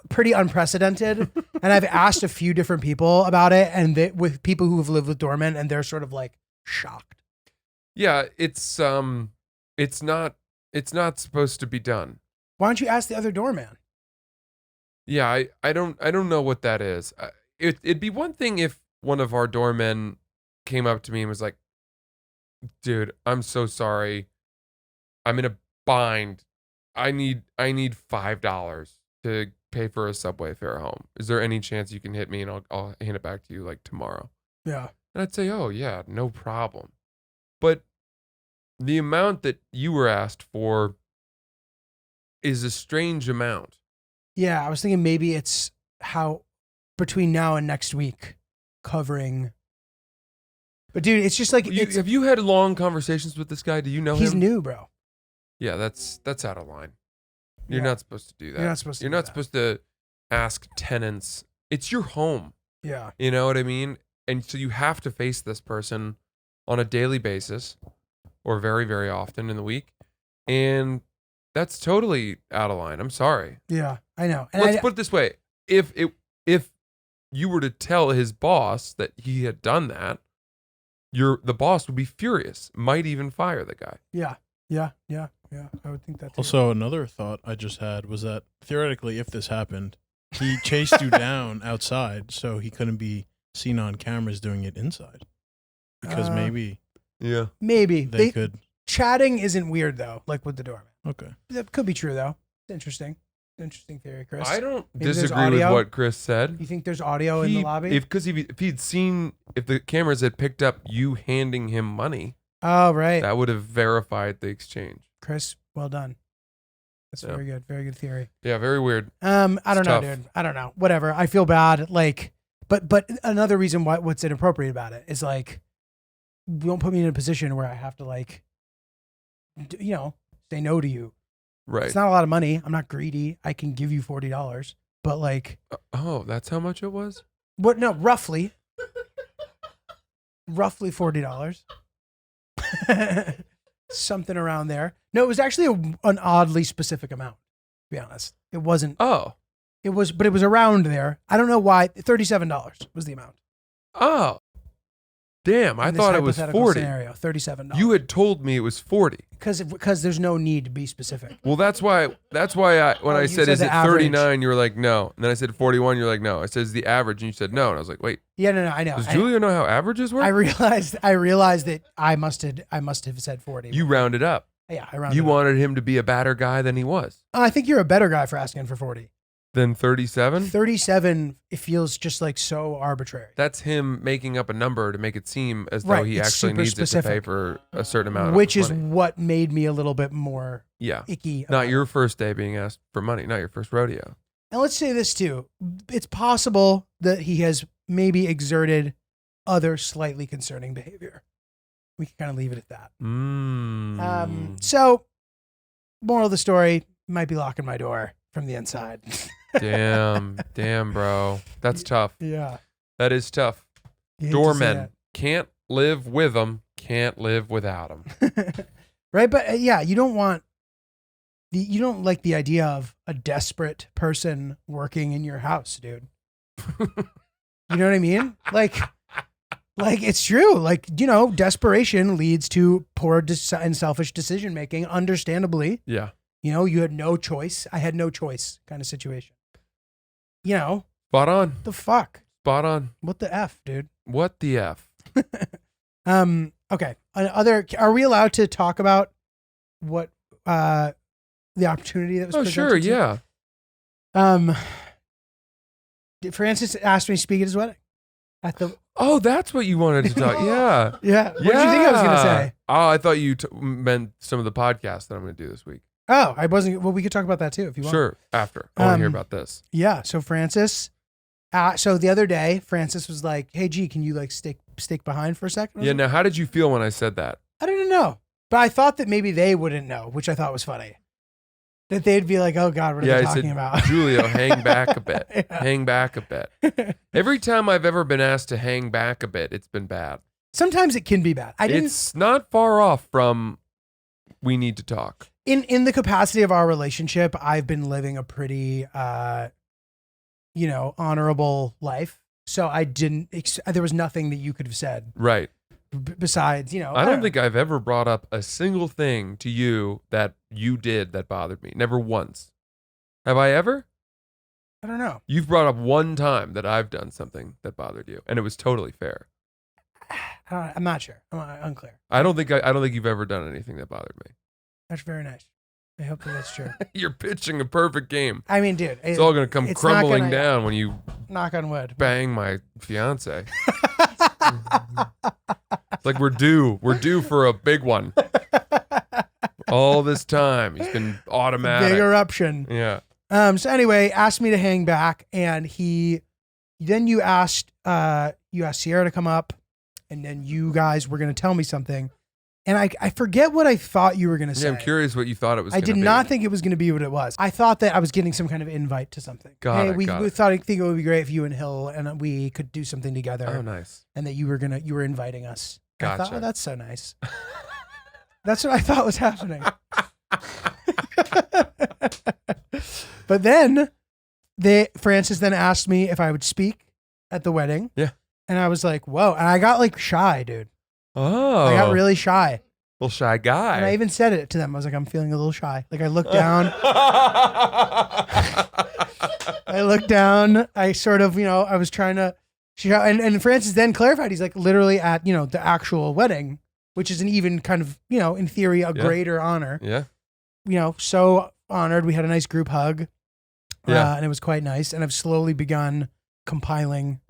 Speaker 1: pretty unprecedented. And I've asked a few different people about it, and with people who have lived with doormen, and they're sort of like shocked.
Speaker 2: Yeah, it's not supposed to be done.
Speaker 1: Why don't you ask the other doorman?
Speaker 2: Yeah, I don't know what that is. It'd be one thing if one of our doormen came up to me and was like, "Dude, I'm so sorry. I'm in a bind. I need $5 to pay for a subway fare home. Is there any chance you can hit me and I'll hand it back to you like tomorrow?"
Speaker 1: Yeah.
Speaker 2: And I'd say, "Oh yeah, no problem." But the amount that you were asked for is a strange amount.
Speaker 1: Yeah, I was thinking maybe it's how between now and next week covering. But dude, it's just like
Speaker 2: Have you had long conversations with this guy? Do you know him?
Speaker 1: He's new, bro.
Speaker 2: Yeah, that's out of line. You're
Speaker 1: Yeah.
Speaker 2: not supposed to do that.
Speaker 1: You're not supposed to.
Speaker 2: You're
Speaker 1: do
Speaker 2: not
Speaker 1: that.
Speaker 2: supposed to ask tenants. It's your home.
Speaker 1: Yeah.
Speaker 2: You know what I mean? And so you have to face this person on a daily basis or very, very often in the week. And that's totally out of line. I'm sorry.
Speaker 1: Yeah, I know. And
Speaker 2: Let's put it this way. If you were to tell his boss that he had done that, the boss would be furious, might even fire the guy.
Speaker 1: Yeah. I would think that too.
Speaker 4: Also, another thought I just had was that theoretically, if this happened, he chased you down outside, so he couldn't be seen on cameras doing it inside. Because maybe
Speaker 1: maybe
Speaker 4: they could.
Speaker 1: Chatting isn't weird though, like with the doorman.
Speaker 4: Okay.
Speaker 1: That could be true though. It's interesting. Interesting theory, Chris.
Speaker 2: I don't
Speaker 1: Maybe there's
Speaker 2: disagree with
Speaker 1: audio?
Speaker 2: what Chris said.
Speaker 1: You think there's audio in the lobby?
Speaker 2: If the cameras had picked up you handing him money,
Speaker 1: oh, right.
Speaker 2: that would have verified the exchange.
Speaker 1: Chris, well done. That's very good. Very good theory.
Speaker 2: Yeah, very weird.
Speaker 1: I don't know,
Speaker 2: tough.
Speaker 1: dude. I don't know. Whatever. I feel bad. Like, but another reason what's inappropriate about it is like, don't put me in a position where I have to like, say no to you.
Speaker 2: Right.
Speaker 1: It's not a lot of money. I'm not greedy. I can give you $40, but like,
Speaker 2: oh, that's how much it was?
Speaker 1: what? No, roughly $40. Something around there. No, it was actually an oddly specific amount, to be honest. It wasn't.
Speaker 2: Oh.
Speaker 1: It was around there. I don't know why. $37 was the amount.
Speaker 2: Oh. Damn, I
Speaker 1: In this
Speaker 2: thought it was
Speaker 1: hypothetical
Speaker 2: 40.
Speaker 1: Scenario, $37.
Speaker 2: You had told me it was 40.
Speaker 1: Because there's no need to be specific.
Speaker 2: Well, that's why when I
Speaker 1: you
Speaker 2: said,
Speaker 1: said
Speaker 2: is
Speaker 1: the
Speaker 2: it
Speaker 1: average.
Speaker 2: 39? You were like, no. And then I said 41. You're like, no. I said, is the average? And you said, no. And I was like, wait.
Speaker 1: Yeah, no, I know.
Speaker 2: Does Giulio know how averages work?
Speaker 1: I realized that I must have said 40.
Speaker 2: You rounded up.
Speaker 1: Yeah, I rounded
Speaker 2: You
Speaker 1: up.
Speaker 2: wanted him to be a badder guy than he was.
Speaker 1: I think you're a better guy for asking for 40.
Speaker 2: Then 37?
Speaker 1: 37, it feels just like so arbitrary.
Speaker 2: That's him making up a number to make it seem as though
Speaker 1: Right,
Speaker 2: he
Speaker 1: it's
Speaker 2: actually
Speaker 1: super
Speaker 2: needs it to pay
Speaker 1: specific.
Speaker 2: for a certain amount
Speaker 1: Which
Speaker 2: of
Speaker 1: is
Speaker 2: money.
Speaker 1: what made me a little bit more
Speaker 2: Yeah.
Speaker 1: icky.
Speaker 2: Not
Speaker 1: about
Speaker 2: your
Speaker 1: it.
Speaker 2: first day being asked for money, not your first rodeo.
Speaker 1: And let's say this too. It's possible that he has maybe exerted other slightly concerning behavior. We can kind of leave it at that. So, moral of the story, might be locking my door from the inside.
Speaker 2: Damn, bro. That's tough.
Speaker 1: Yeah.
Speaker 2: That is tough.
Speaker 1: You hate to see
Speaker 2: Doormen. Can't live with them, can't live without them.
Speaker 1: that. Right? But yeah, you don't like the idea of a desperate person working in your house, dude. You know what I mean? Like it's true. Like, desperation leads to poor and selfish decision making, understandably.
Speaker 2: Yeah.
Speaker 1: You had no choice. I had no choice kind of situation.
Speaker 2: Spot on.
Speaker 1: The fuck?
Speaker 2: Spot on.
Speaker 1: What the F, dude?
Speaker 2: What the F?
Speaker 1: Okay. Are we allowed to talk about what the opportunity that was
Speaker 2: Oh,
Speaker 1: presented
Speaker 2: sure.
Speaker 1: to-
Speaker 2: Yeah.
Speaker 1: Francis asked me to speak at his wedding.
Speaker 2: Oh, that's what you wanted to talk. Yeah.
Speaker 1: Yeah. What did you think I was going to say?
Speaker 2: Oh, I thought you meant some of the podcasts that I'm going to do this week.
Speaker 1: Oh, I wasn't. Well, we could talk about that too if you want.
Speaker 2: Sure, after. I want to hear about this.
Speaker 1: Yeah. So Francis, so the other day, Francis was like, "Hey, G, can you like stick behind for a second?"
Speaker 2: Yeah. Now, how did you feel when I said that?
Speaker 1: I didn't know, but I thought that maybe they wouldn't know, which I thought was funny. That they'd be like, "Oh God, what are they talking about?"
Speaker 2: Giulio, hang back a bit.
Speaker 1: Yeah.
Speaker 2: Hang back a bit. Every time I've ever been asked to hang back a bit, it's been bad.
Speaker 1: Sometimes it can be bad.
Speaker 2: It's not far off from we need to talk.
Speaker 1: In the capacity of our relationship, I've been living a pretty, honorable life. So I didn't. There was nothing that you could have said,
Speaker 2: Right.
Speaker 1: Besides,
Speaker 2: I don't think I've ever brought up a single thing to you that you did that bothered me. Never once. Have I ever?
Speaker 1: I don't know.
Speaker 2: You've brought up one time that I've done something that bothered you, and it was totally fair.
Speaker 1: I'm not sure. I'm unclear.
Speaker 2: I don't think you've ever done anything that bothered me.
Speaker 1: That's very nice. I hope that's true.
Speaker 2: You're pitching a perfect game.
Speaker 1: I mean, dude,
Speaker 2: It's all gonna come
Speaker 1: it's
Speaker 2: crumbling
Speaker 1: not gonna-
Speaker 2: down when you
Speaker 1: knock on wood.
Speaker 2: bang my fiance. It's like we're due for a big one. All this time, he's been automatic.
Speaker 1: Big eruption.
Speaker 2: Yeah.
Speaker 1: So anyway, asked me to hang back, and you asked Sierra to come up, and then you guys were going to tell me something, and I forget what I thought you were going to say.
Speaker 2: Yeah, I'm curious what you thought it was.
Speaker 1: I did not think it was going to be what it was. I thought that I was getting some kind of invite to something. We thought I think it would be great if you and Hill and we could do something together.
Speaker 2: Oh, nice.
Speaker 1: And that you were inviting us.
Speaker 2: Gotcha.
Speaker 1: I thought, oh, that's so nice. That's what I thought was happening. But then Francis then asked me if I would speak at the wedding.
Speaker 2: Yeah.
Speaker 1: And I was like, whoa. And I got like shy, dude.
Speaker 2: Oh.
Speaker 1: I got really shy.
Speaker 2: Little shy guy.
Speaker 1: And I even said it to them. I was like, I'm feeling a little shy. Like I looked down. I sort of, I was trying to, and Francis then clarified, he's like literally at, the actual wedding, which is an even kind of, in theory, a greater honor.
Speaker 2: Yeah.
Speaker 1: So honored. We had a nice group hug.
Speaker 2: Yeah.
Speaker 1: And it was quite nice. And I've slowly begun compiling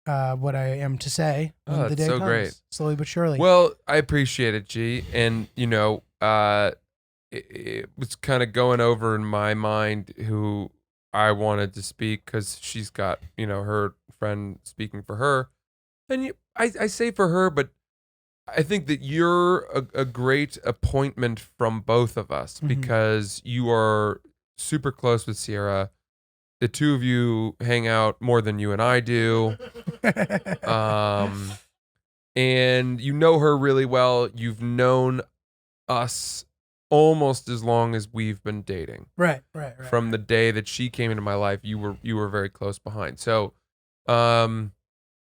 Speaker 1: what I am to say when the day
Speaker 2: so
Speaker 1: comes.
Speaker 2: great.
Speaker 1: Slowly but surely.
Speaker 2: Well, I appreciate it, G. And, it was kind of going over in my mind who I wanted to speak because she's got, her friend speaking for her. And I say for her, but I think that you're a great appointment from both of us because you are super close with Sierra. The two of you hang out more than you and I do. And you know her really well. You've known us almost as long as we've been dating.
Speaker 1: Right.
Speaker 2: From the day that she came into my life, you were very close behind. So,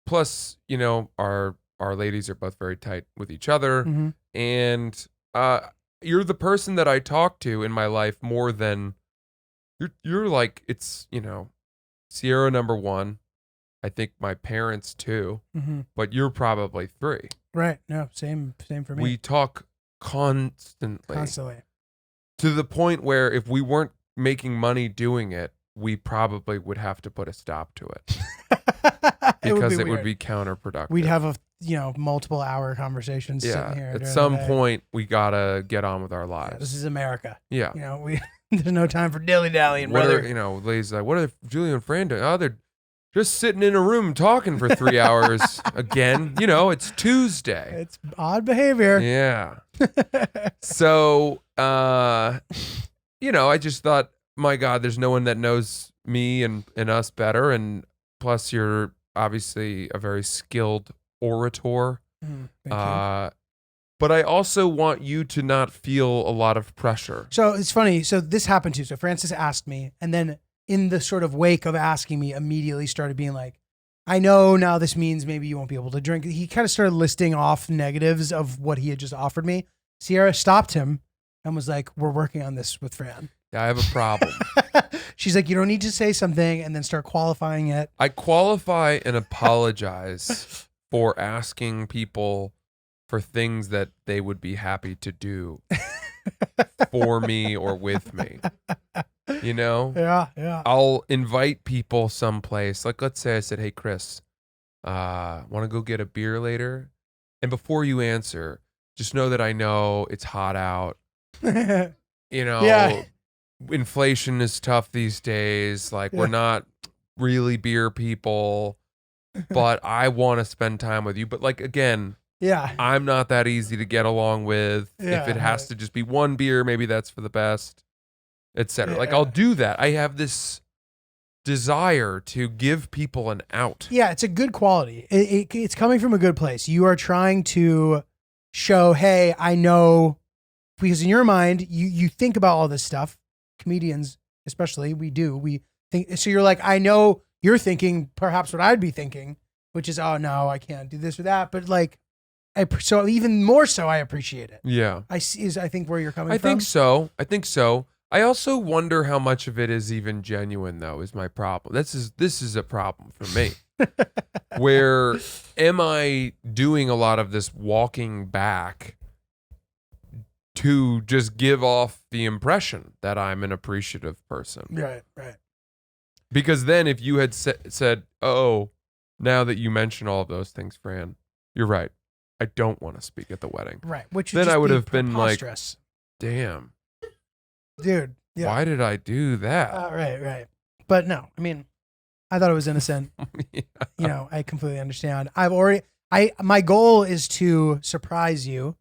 Speaker 2: plus, our ladies are both very tight with each other. And you're the person that I talk to in my life more than you're like, it's, Sierra number one. I think my parents too, but you're probably three.
Speaker 1: Right. No, same for me.
Speaker 2: We talk constantly. To the point where if we weren't making money doing it, we probably would have to put a stop to it. Because it would be counterproductive.
Speaker 1: We'd have multiple hour conversations sitting here.
Speaker 2: At some point, we gotta get on with our lives.
Speaker 1: Yeah, this is America.
Speaker 2: Yeah.
Speaker 1: There's no time for dilly-dallying, brother.
Speaker 2: Ladies like, what are Giulio and Fran doing? Oh, they're just sitting in a room talking for 3 hours again. It's Tuesday.
Speaker 1: It's odd behavior.
Speaker 2: Yeah. So, I just thought, my God, there's no one that knows me and us better. And plus, you're obviously a very skilled orator.
Speaker 1: Thank you.
Speaker 2: But I also want you to not feel a lot of pressure.
Speaker 1: So it's funny. So this happened too. So Francis asked me, and then in the sort of wake of asking me, immediately started being like, I know now this means maybe you won't be able to drink. He kind of started listing off negatives of what he had just offered me. Sierra stopped him and was like, we're working on this with Fran.
Speaker 2: Yeah, I have a problem.
Speaker 1: She's like, you don't need to say something and then start qualifying it.
Speaker 2: I qualify and apologize for asking people for things that they would be happy to do for me or with me.
Speaker 1: Yeah.
Speaker 2: I'll invite people someplace. Like, let's say I said, hey, Chris, want to go get a beer later? And before you answer, just know that I know it's hot out.
Speaker 1: Yeah.
Speaker 2: inflation is tough these days. Like, we're not really beer people, but I want to spend time with you. But like, again,
Speaker 1: Yeah.
Speaker 2: I'm not that easy to get along with. If it has to just be one beer, maybe that's for the best, etc. Like, I'll do that. I have this desire to give people an out.
Speaker 1: Yeah, it's a good quality. It's coming from a good place. You are trying to show, hey, I know, because in your mind, you think about all this stuff. Comedians, especially, we think. So you're like, I know you're thinking perhaps what I'd be thinking, which is, oh no, I can't do this or that. But like, so even more so, I appreciate it.
Speaker 2: Yeah,
Speaker 1: I think where you're coming from.
Speaker 2: I think so. I also wonder how much of it is even genuine, though, is my problem. This is a problem for me. Where am I doing a lot of this walking back to just give off the impression that I'm an appreciative person?
Speaker 1: Right.
Speaker 2: Because then if you had said, oh, now that you mention all of those things, Fran, you're right. I don't want to speak at the wedding.
Speaker 1: Right. Which
Speaker 2: then I would have been like,
Speaker 1: preposterous.
Speaker 2: damn.
Speaker 1: Dude. Yeah.
Speaker 2: Why did I do that?
Speaker 1: Right. But no, I mean, I thought it was innocent.
Speaker 2: Yeah.
Speaker 1: I completely understand. My goal is to surprise you,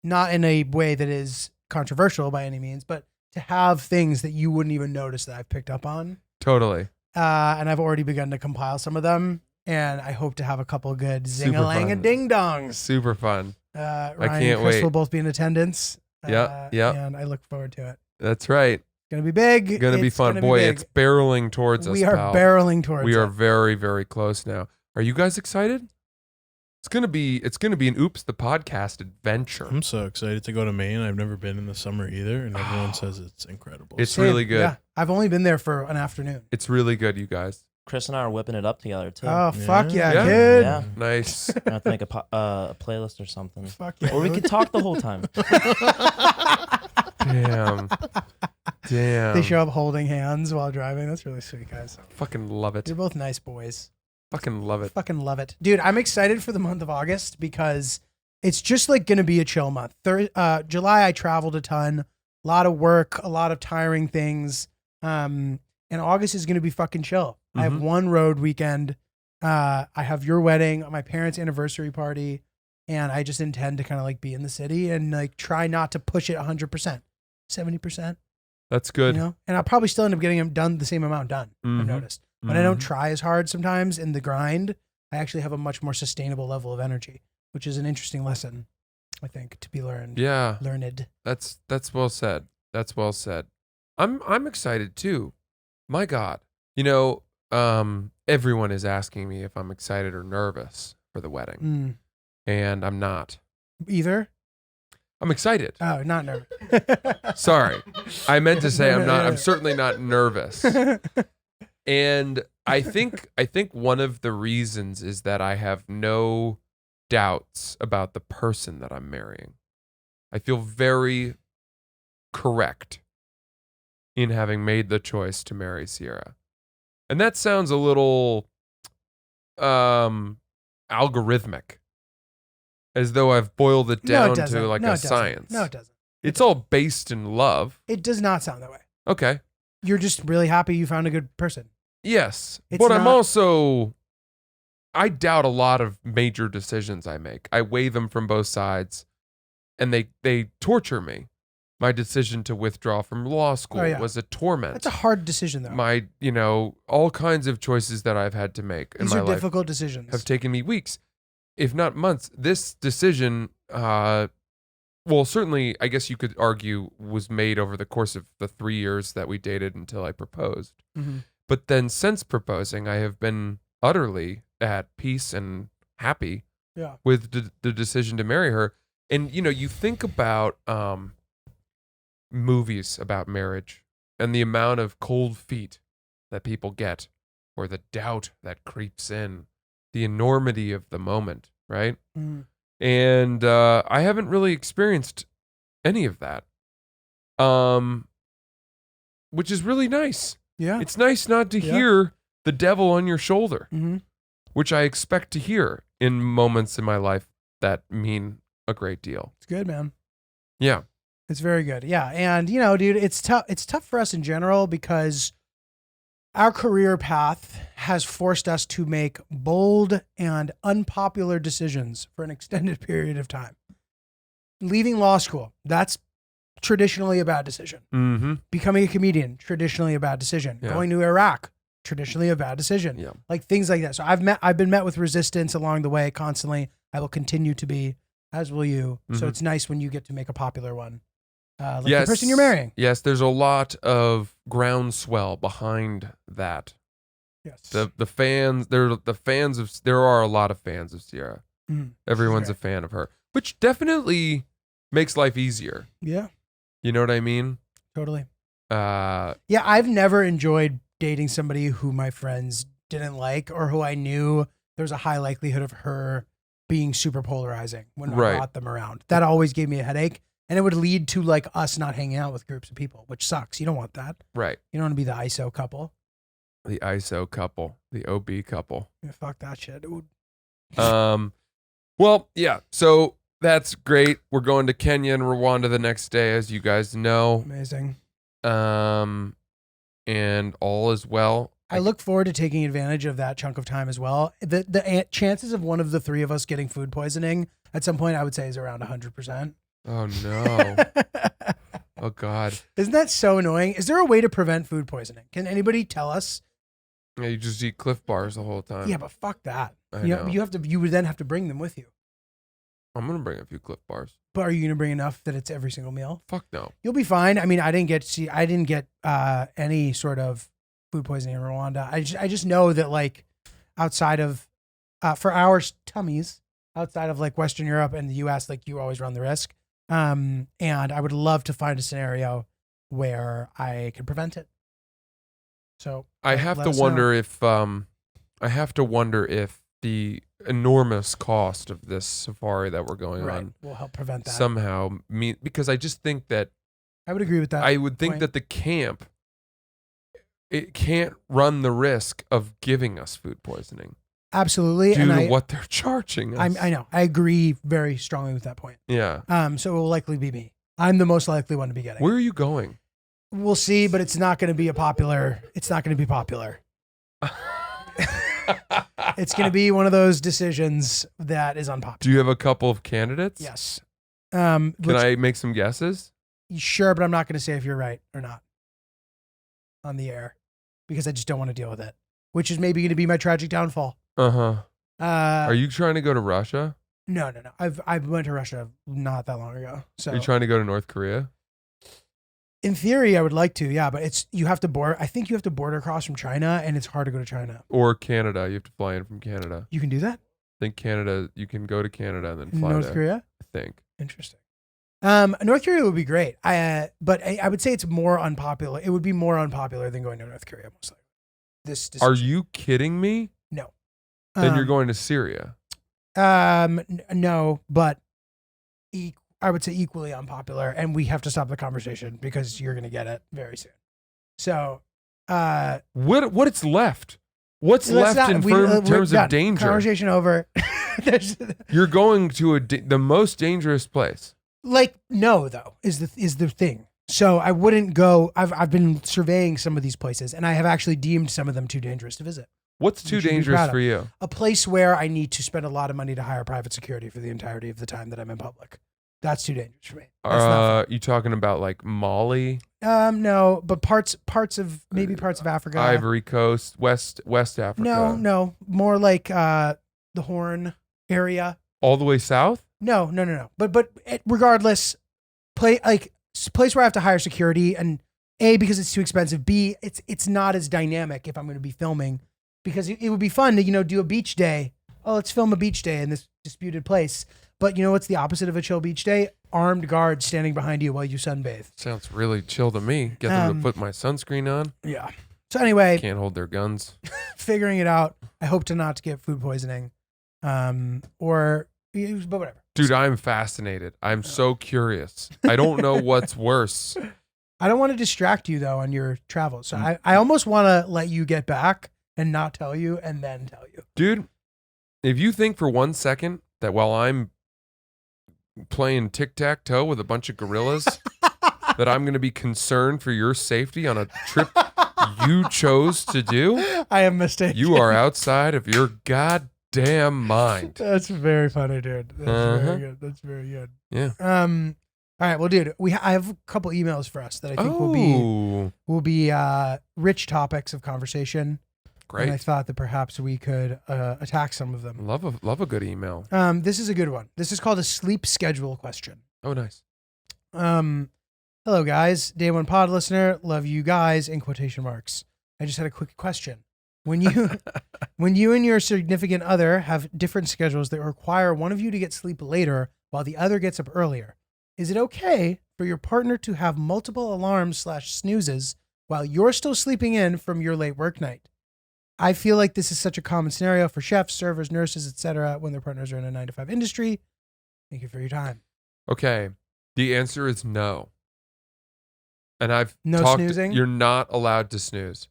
Speaker 1: not in a way that is controversial by any means, but to have things that you wouldn't even notice that I've picked up on.
Speaker 2: Totally.
Speaker 1: And I've already begun to compile some of them, and I hope to have a couple good zing-a-lang and ding-dongs.
Speaker 2: Super fun.
Speaker 1: Ryan
Speaker 2: I can't
Speaker 1: and Chris
Speaker 2: wait.
Speaker 1: will both be in attendance.
Speaker 2: Yeah.
Speaker 1: And I look forward to it.
Speaker 2: That's right.
Speaker 1: Gonna be big.
Speaker 2: Gonna be fun. Boy, it's barreling towards us,
Speaker 1: We are
Speaker 2: pal.
Speaker 1: barreling towards
Speaker 2: We are
Speaker 1: it.
Speaker 2: very, very close now. Are you guys excited? It's gonna be an Oops the Podcast adventure.
Speaker 4: I'm so excited to go to Maine. I've never been in the summer either, and everyone says it's incredible.
Speaker 2: It's
Speaker 1: Same.
Speaker 2: really good.
Speaker 1: Yeah. I've only been there for an afternoon.
Speaker 2: It's really good, you guys.
Speaker 3: Chris and I are whipping it up together too.
Speaker 1: Oh, fuck yeah,
Speaker 2: Yeah.
Speaker 1: kid.
Speaker 3: Yeah.
Speaker 2: Nice.
Speaker 3: I have to make a playlist or something.
Speaker 1: Fuck yeah.
Speaker 3: Or we could talk the whole time.
Speaker 2: Damn.
Speaker 1: They show up holding hands while driving. That's really sweet, guys.
Speaker 2: Fucking love it.
Speaker 1: You're both nice boys.
Speaker 2: Fucking love it.
Speaker 1: Fucking love it. Dude, I'm excited for the month of August because it's just like going to be a chill month. July, I traveled a ton, a lot of work, a lot of tiring things. And August is going to be fucking chill. I have one road weekend. I have your wedding, my parents' anniversary party, and I just intend to kind of like be in the city and like try not to push it 100%, 70%.
Speaker 2: That's good.
Speaker 1: You know? And I'll probably still end up getting them done the same amount done. I've noticed. When I don't try as hard sometimes in the grind, I actually have a much more sustainable level of energy, which is an interesting lesson, I think, to be learned.
Speaker 2: Yeah.
Speaker 1: Learned.
Speaker 2: That's well said. That's well said. I'm excited too. My God. You know, everyone is asking me if I'm excited or nervous for the wedding. And I'm not.
Speaker 1: Either?
Speaker 2: I'm excited.
Speaker 1: Oh, not nervous.
Speaker 2: Sorry. I meant to say I'm certainly not nervous. And I think one of the reasons is that I have no doubts about the person that I'm marrying. I feel very correct in having made the choice to marry Sierra. And that sounds a little algorithmic, as though I've boiled it down to like a science.
Speaker 1: No, it doesn't.
Speaker 2: It's all based in love.
Speaker 1: It does not sound that way.
Speaker 2: Okay.
Speaker 1: You're just really happy you found a good person.
Speaker 2: Yes.
Speaker 1: It's
Speaker 2: But I'm
Speaker 1: not-
Speaker 2: also, I doubt a lot of major decisions I make. I weigh them from both sides, and they torture me. My decision to withdraw from law school was a torment.
Speaker 1: That's a hard decision, though.
Speaker 2: My, all kinds of choices that I've had to make in
Speaker 1: These
Speaker 2: my
Speaker 1: are
Speaker 2: life
Speaker 1: difficult decisions.
Speaker 2: have taken me weeks, if not months. This decision, well, certainly, I guess you could argue, was made over the course of the 3 years that we dated until I proposed. But then since proposing, I have been utterly at peace and happy with the decision to marry her. And, you think about movies about marriage and the amount of cold feet that people get, or the doubt that creeps in, the enormity of the moment, right? And I haven't really experienced any of that, which is really nice.
Speaker 1: Yeah.
Speaker 2: It's nice not to hear the devil on your shoulder,
Speaker 1: Mhm.
Speaker 2: which I expect to hear in moments in my life that mean a great deal.
Speaker 1: It's good, man.
Speaker 2: Yeah.
Speaker 1: It's very good. Yeah. And, dude, it's tough. It's tough for us in general because our career path has forced us to make bold and unpopular decisions for an extended period of time. Leaving law school, that's traditionally a bad decision.
Speaker 2: Mm-hmm.
Speaker 1: Becoming a comedian, traditionally a bad decision.
Speaker 2: Yeah.
Speaker 1: Going to Iraq, traditionally a bad decision.
Speaker 2: Yeah.
Speaker 1: Like things like that. So I've been met with resistance along the way constantly. I will continue to be, as will you. So
Speaker 2: Mm-hmm.
Speaker 1: it's nice when you get to make a popular one. Like
Speaker 2: Yes.
Speaker 1: the person you're marrying.
Speaker 2: Yes, there's a lot of groundswell behind that.
Speaker 1: Yes.
Speaker 2: The fans, there are a lot of fans of Sierra.
Speaker 1: Mhm.
Speaker 2: Everyone's
Speaker 1: Sure.
Speaker 2: a fan of her, which definitely makes life easier.
Speaker 1: Yeah,
Speaker 2: You know what I mean?
Speaker 1: totally.
Speaker 2: Uh,
Speaker 1: Yeah, I've never enjoyed dating somebody who my friends didn't like or who I knew there's a high likelihood of her being super polarizing when
Speaker 2: Right.
Speaker 1: I brought them around. That always gave me a headache. And it would lead to like us not hanging out with groups of people, which sucks. You don't want that.
Speaker 2: right.
Speaker 1: You don't want to be the ISO couple.
Speaker 2: The ISO couple, the OB couple.
Speaker 1: Yeah, fuck that shit, dude.
Speaker 2: Well, yeah. So that's great. We're going to Kenya and Rwanda the next day, as you guys know.
Speaker 1: Amazing.
Speaker 2: And all is well.
Speaker 1: I look forward to taking advantage of that chunk of time as well. The chances of one of the three of us getting food poisoning at some point, I would say, is around 100%.
Speaker 2: Oh no. Oh God.
Speaker 1: Isn't that so annoying? Is there a way to prevent food poisoning? Can anybody tell us?
Speaker 2: Yeah, you just eat Cliff Bars the whole time.
Speaker 1: Yeah, but fuck that.
Speaker 2: I
Speaker 1: You
Speaker 2: know.
Speaker 1: you would then have to bring them with you.
Speaker 2: I'm gonna bring a few Cliff Bars.
Speaker 1: But are you gonna bring enough that it's every single meal?
Speaker 2: Fuck no.
Speaker 1: You'll be fine. I mean, I didn't get any sort of food poisoning in Rwanda. I just know that like outside of for our tummies, outside of like Western Europe and the US, like you always run the risk. And I would love to find a scenario where I can prevent it. So
Speaker 2: I have to wonder if the enormous cost of this safari that we're going on
Speaker 1: will help prevent that.
Speaker 2: somehow because I just think that
Speaker 1: I would agree with that.
Speaker 2: I would think
Speaker 1: point.
Speaker 2: that the camp it can't run the risk of giving us food poisoning
Speaker 1: Absolutely.
Speaker 2: due
Speaker 1: And
Speaker 2: to what they're charging us.
Speaker 1: I know. I agree very strongly with that point.
Speaker 2: Yeah.
Speaker 1: So it will likely be me. I'm the most likely one to be getting.
Speaker 2: Where are you going?
Speaker 1: We'll see, but it's not going to be popular. It's not going to be popular. It's going to be one of those decisions that is unpopular.
Speaker 2: Do you have a couple of candidates?
Speaker 1: Yes.
Speaker 2: Can I make some guesses?
Speaker 1: Sure, but I'm not going to say if you're right or not on the air because I just don't want to deal with it, which is maybe going to be my tragic downfall.
Speaker 2: Uh-huh. Are you trying to go to Russia?
Speaker 1: No. I went to Russia not that long ago. So
Speaker 2: Are you trying to go to North Korea?
Speaker 1: in theory, I would like to, yeah, but you have to board. I think you have to border across from China, and it's hard to go to China.
Speaker 2: Or Canada. You have to fly in from Canada.
Speaker 1: You can do that?
Speaker 2: I think Canada, you can go to Canada and then fly
Speaker 1: North
Speaker 2: to
Speaker 1: Korea?
Speaker 2: I think.
Speaker 1: Interesting. North Korea would be great. But I would say it's more unpopular. It would be more unpopular than going to North Korea, most likely. This
Speaker 2: Are you kidding me?
Speaker 1: No.
Speaker 2: Then you're going to Syria.
Speaker 1: No, but I would say equally unpopular, and we have to stop the conversation because you're going to get it very soon. So,
Speaker 2: What's left? What's
Speaker 1: let's
Speaker 2: left
Speaker 1: not-
Speaker 2: in
Speaker 1: we-
Speaker 2: terms
Speaker 1: we're
Speaker 2: of
Speaker 1: done.
Speaker 2: danger?
Speaker 1: Conversation over.
Speaker 2: You're going to the most dangerous place.
Speaker 1: Like, no, though, is the thing. So I wouldn't go. I've been surveying some of these places, and I have actually deemed some of them too dangerous to visit.
Speaker 2: What's too
Speaker 1: You should be
Speaker 2: dangerous
Speaker 1: proud of.
Speaker 2: for you?
Speaker 1: A place where I need to spend a lot of money to hire private security for the entirety of the time that I'm in public. That's too dangerous for me. That's not
Speaker 2: You talking about like Mali,
Speaker 1: no, but parts of Africa.
Speaker 2: Ivory Coast, West Africa?
Speaker 1: No, more like the Horn area.
Speaker 2: All the way south?
Speaker 1: No. But regardless, place where I have to hire security, and A, because it's too expensive. B, it's not as dynamic if I'm going to be filming, because it would be fun to do a beach day. Oh, let's film a beach day in this disputed place. But you know what's the opposite of a chill beach day? Armed guards standing behind you while you sunbathe.
Speaker 2: Sounds really chill to me. Get them to put my sunscreen on.
Speaker 1: Yeah. So anyway,
Speaker 2: Can't hold their guns.
Speaker 1: figuring it out. I hope to not get food poisoning, but whatever.
Speaker 2: Dude, I'm fascinated. I'm so curious. I don't know what's worse.
Speaker 1: I don't want to distract you though on your travels. So I almost want to let you get back and not tell you and then tell you.
Speaker 2: Dude, if you think for 1 second that while I'm playing tic-tac-toe with a bunch of gorillas that I'm going to be concerned for your safety on a trip you chose to do?
Speaker 1: I am mistaken.
Speaker 2: You are outside of your goddamn mind.
Speaker 1: That's very funny, dude. That's very good. That's very good.
Speaker 2: Yeah.
Speaker 1: All right. Well, dude, I have a couple emails for us that I think will be rich topics of conversation.
Speaker 2: Great.
Speaker 1: And I thought that perhaps we could attack some of them.
Speaker 2: Love a good email.
Speaker 1: This is a good one. This is called a sleep schedule question.
Speaker 2: Oh, nice.
Speaker 1: Hello, guys. Day one pod listener. Love you guys, in quotation marks. I just had a quick question. When you and your significant other have different schedules that require one of you to get sleep later while the other gets up earlier, is it okay for your partner to have multiple alarms / snoozes while you're still sleeping in from your late work night? I feel like this is such a common scenario for chefs, servers, nurses, etc. when their partners are in a 9-to-5 industry. Thank you for your time.
Speaker 2: Okay. The answer is no. And I've
Speaker 1: No
Speaker 2: talked,
Speaker 1: snoozing?
Speaker 2: You're not allowed to snooze.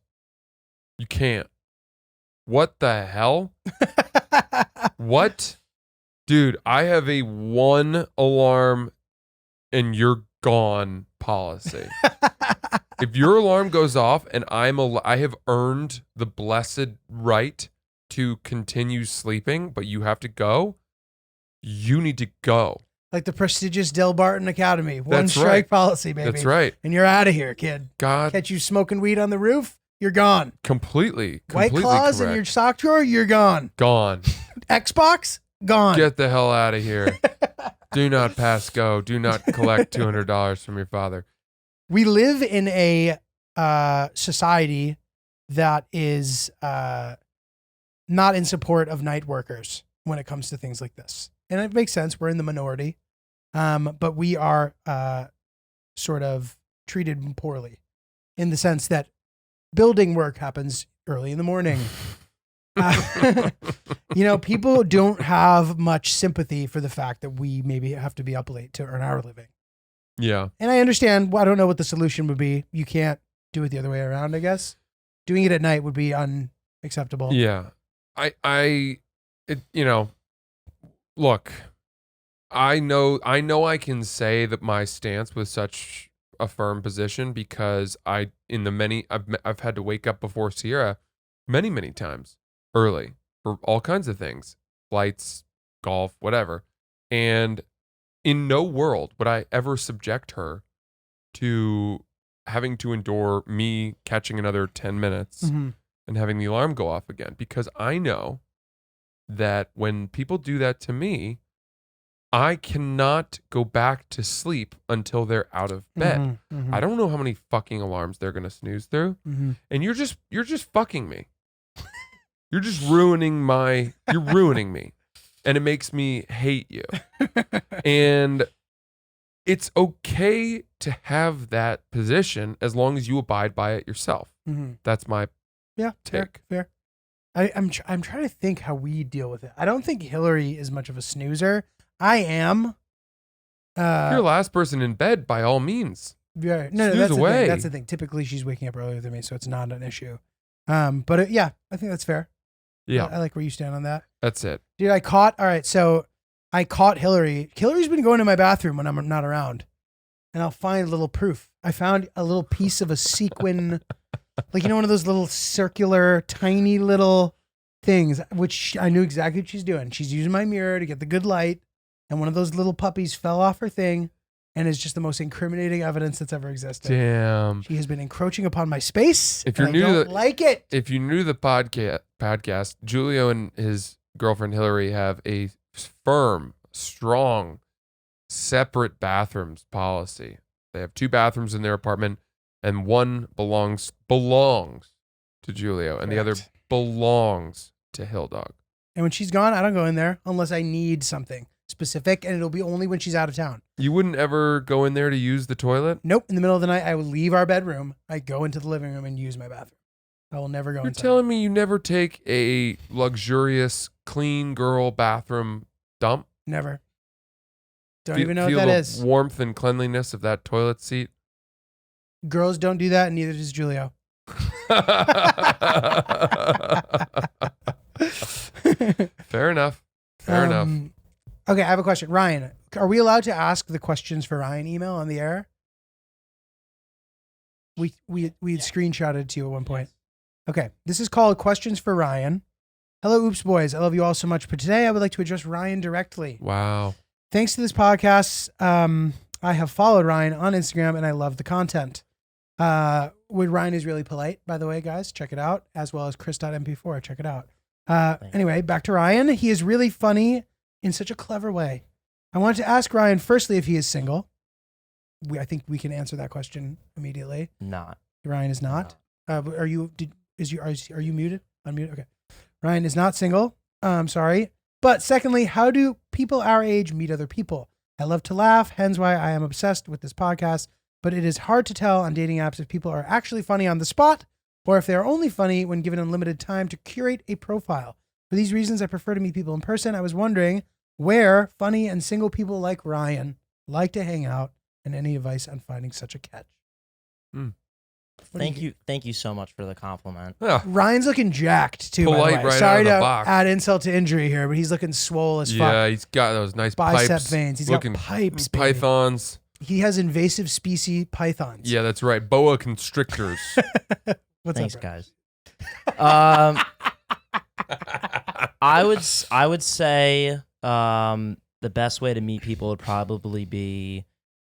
Speaker 2: You can't. What the hell? What? Dude, I have a 1 alarm and you're gone policy. If your alarm goes off and I have earned the blessed right to continue sleeping, but you have to go, you need to go.
Speaker 1: Like the prestigious Del Barton Academy. One
Speaker 2: That's
Speaker 1: strike
Speaker 2: right.
Speaker 1: policy, baby.
Speaker 2: That's right.
Speaker 1: And you're out of here, kid.
Speaker 2: God,
Speaker 1: Catch you smoking weed on the roof, you're gone.
Speaker 2: completely
Speaker 1: White Claws
Speaker 2: correct.
Speaker 1: in your sock drawer, you're gone.
Speaker 2: Gone.
Speaker 1: Xbox, gone.
Speaker 2: Get the hell out of here. Do not pass go. Do not collect $200 from your father.
Speaker 1: We live in a society that is not in support of night workers when it comes to things like this. And it makes sense. We're in the minority. But we are sort of treated poorly in the sense that building work happens early in the morning. People don't have much sympathy for the fact that we maybe have to be up late to earn our living.
Speaker 2: Yeah.
Speaker 1: And I understand. Well, I don't know what the solution would be. You can't do it the other way around, I guess. Doing it at night would be unacceptable.
Speaker 2: Yeah. Look, I know I can say that my stance with such a firm position because I've had to wake up before Sierra many times early for all kinds of things, flights, golf, whatever. And in no world would I ever subject her to having to endure me catching another 10 minutes and having the alarm go off again, because I know that when people do that to me, I cannot go back to sleep until they're out of bed. I don't know how many fucking alarms they're going to snooze through. And you're just fucking me. You're just ruining me. And it makes me hate you. And it's okay to have that position as long as you abide by it yourself. That's my take.
Speaker 1: Fair. I'm trying to think how we deal with it. I don't think Hillary is much of a snoozer. I am.
Speaker 2: You're the last person in bed, by all means.
Speaker 1: Yeah,
Speaker 2: Snooze
Speaker 1: that's
Speaker 2: away.
Speaker 1: The thing. That's the thing. Typically, she's waking up earlier than me, so it's not an issue. I think that's fair.
Speaker 2: Yeah,
Speaker 1: I like where you stand on that.
Speaker 2: that's it.
Speaker 1: Dude, I caught Hillary. Hillary's been going to my bathroom when I'm not around, and I'll find a little proof. I found a little piece of a sequin, one of those little circular, tiny little things, which I knew exactly what she's doing. She's using my mirror to get the good light, and one of those little puppies fell off her thing, and is just the most incriminating evidence that's ever existed.
Speaker 2: Damn.
Speaker 1: She has been encroaching upon my space.
Speaker 2: If you're
Speaker 1: and
Speaker 2: new
Speaker 1: I
Speaker 2: to
Speaker 1: don't
Speaker 2: the-
Speaker 1: like it.
Speaker 2: If you're new to the podcast, Giulio and his girlfriend Hillary have a firm, strong, separate bathrooms policy. They have 2 bathrooms in their apartment, and one belongs to Giulio, and the other
Speaker 1: Correct.
Speaker 2: belongs to Hill Dog.
Speaker 1: And when she's gone, I don't go in there unless I need something specific, and it'll be only when she's out of town.
Speaker 2: You wouldn't ever go in there to use the toilet?
Speaker 1: Nope. In the middle of the night, I will leave our bedroom. I go into the living room and use my bathroom. I will never go
Speaker 2: You're
Speaker 1: inside.
Speaker 2: telling me you never take a luxurious, clean girl bathroom dump?
Speaker 1: Never. Don't
Speaker 2: Feel-
Speaker 1: even know what
Speaker 2: feel
Speaker 1: that
Speaker 2: the
Speaker 1: is.
Speaker 2: warmth and cleanliness of that toilet seat?
Speaker 1: Girls don't do that, and neither does Giulio.
Speaker 2: Fair enough. Fair enough.
Speaker 1: Okay, I have a question. Ryan, are we allowed to ask the questions for Ryan email on the air? We had screenshotted to you at one point. Okay, this is called Questions for Ryan. Hello, Oops Boys. I love you all so much, but today I would like to address Ryan directly.
Speaker 2: Wow.
Speaker 1: Thanks to this podcast, I have followed Ryan on Instagram and I love the content. Ryan is really polite, by the way, guys. Check it out, as well as Chris.mp4. Check it out. Anyway, back to Ryan. He is really funny in such a clever way. I wanted to ask Ryan, firstly, if he is single. I think we can answer that question immediately.
Speaker 3: Not.
Speaker 1: Ryan is not. No. Are you muted? Unmuted? Okay. Ryan is not single. Sorry. But secondly, how do people our age meet other people? I love to laugh, hence why I am obsessed with this podcast. But it is hard to tell on dating apps if people are actually funny on the spot or if they are only funny when given unlimited time to curate a profile. For these reasons, I prefer to meet people in person. I was wondering where funny and single people like Ryan like to hang out and any advice on finding such a catch.
Speaker 3: Thank you so much for the compliment.
Speaker 2: Yeah.
Speaker 1: Ryan's looking jacked too.
Speaker 2: Polite
Speaker 1: by the way.
Speaker 2: right
Speaker 1: Sorry
Speaker 2: out of the
Speaker 1: to
Speaker 2: box.
Speaker 1: add insult to injury here, but he's looking swole as fuck.
Speaker 2: Yeah, he's got those nice
Speaker 1: Bicep
Speaker 2: pipes.
Speaker 1: veins. He's got pipes, baby.
Speaker 2: Pythons.
Speaker 1: He has invasive species pythons.
Speaker 2: Yeah, that's right. Boa constrictors.
Speaker 3: Thanks,
Speaker 1: up, bro?
Speaker 3: guys. I would say the best way to meet people would probably be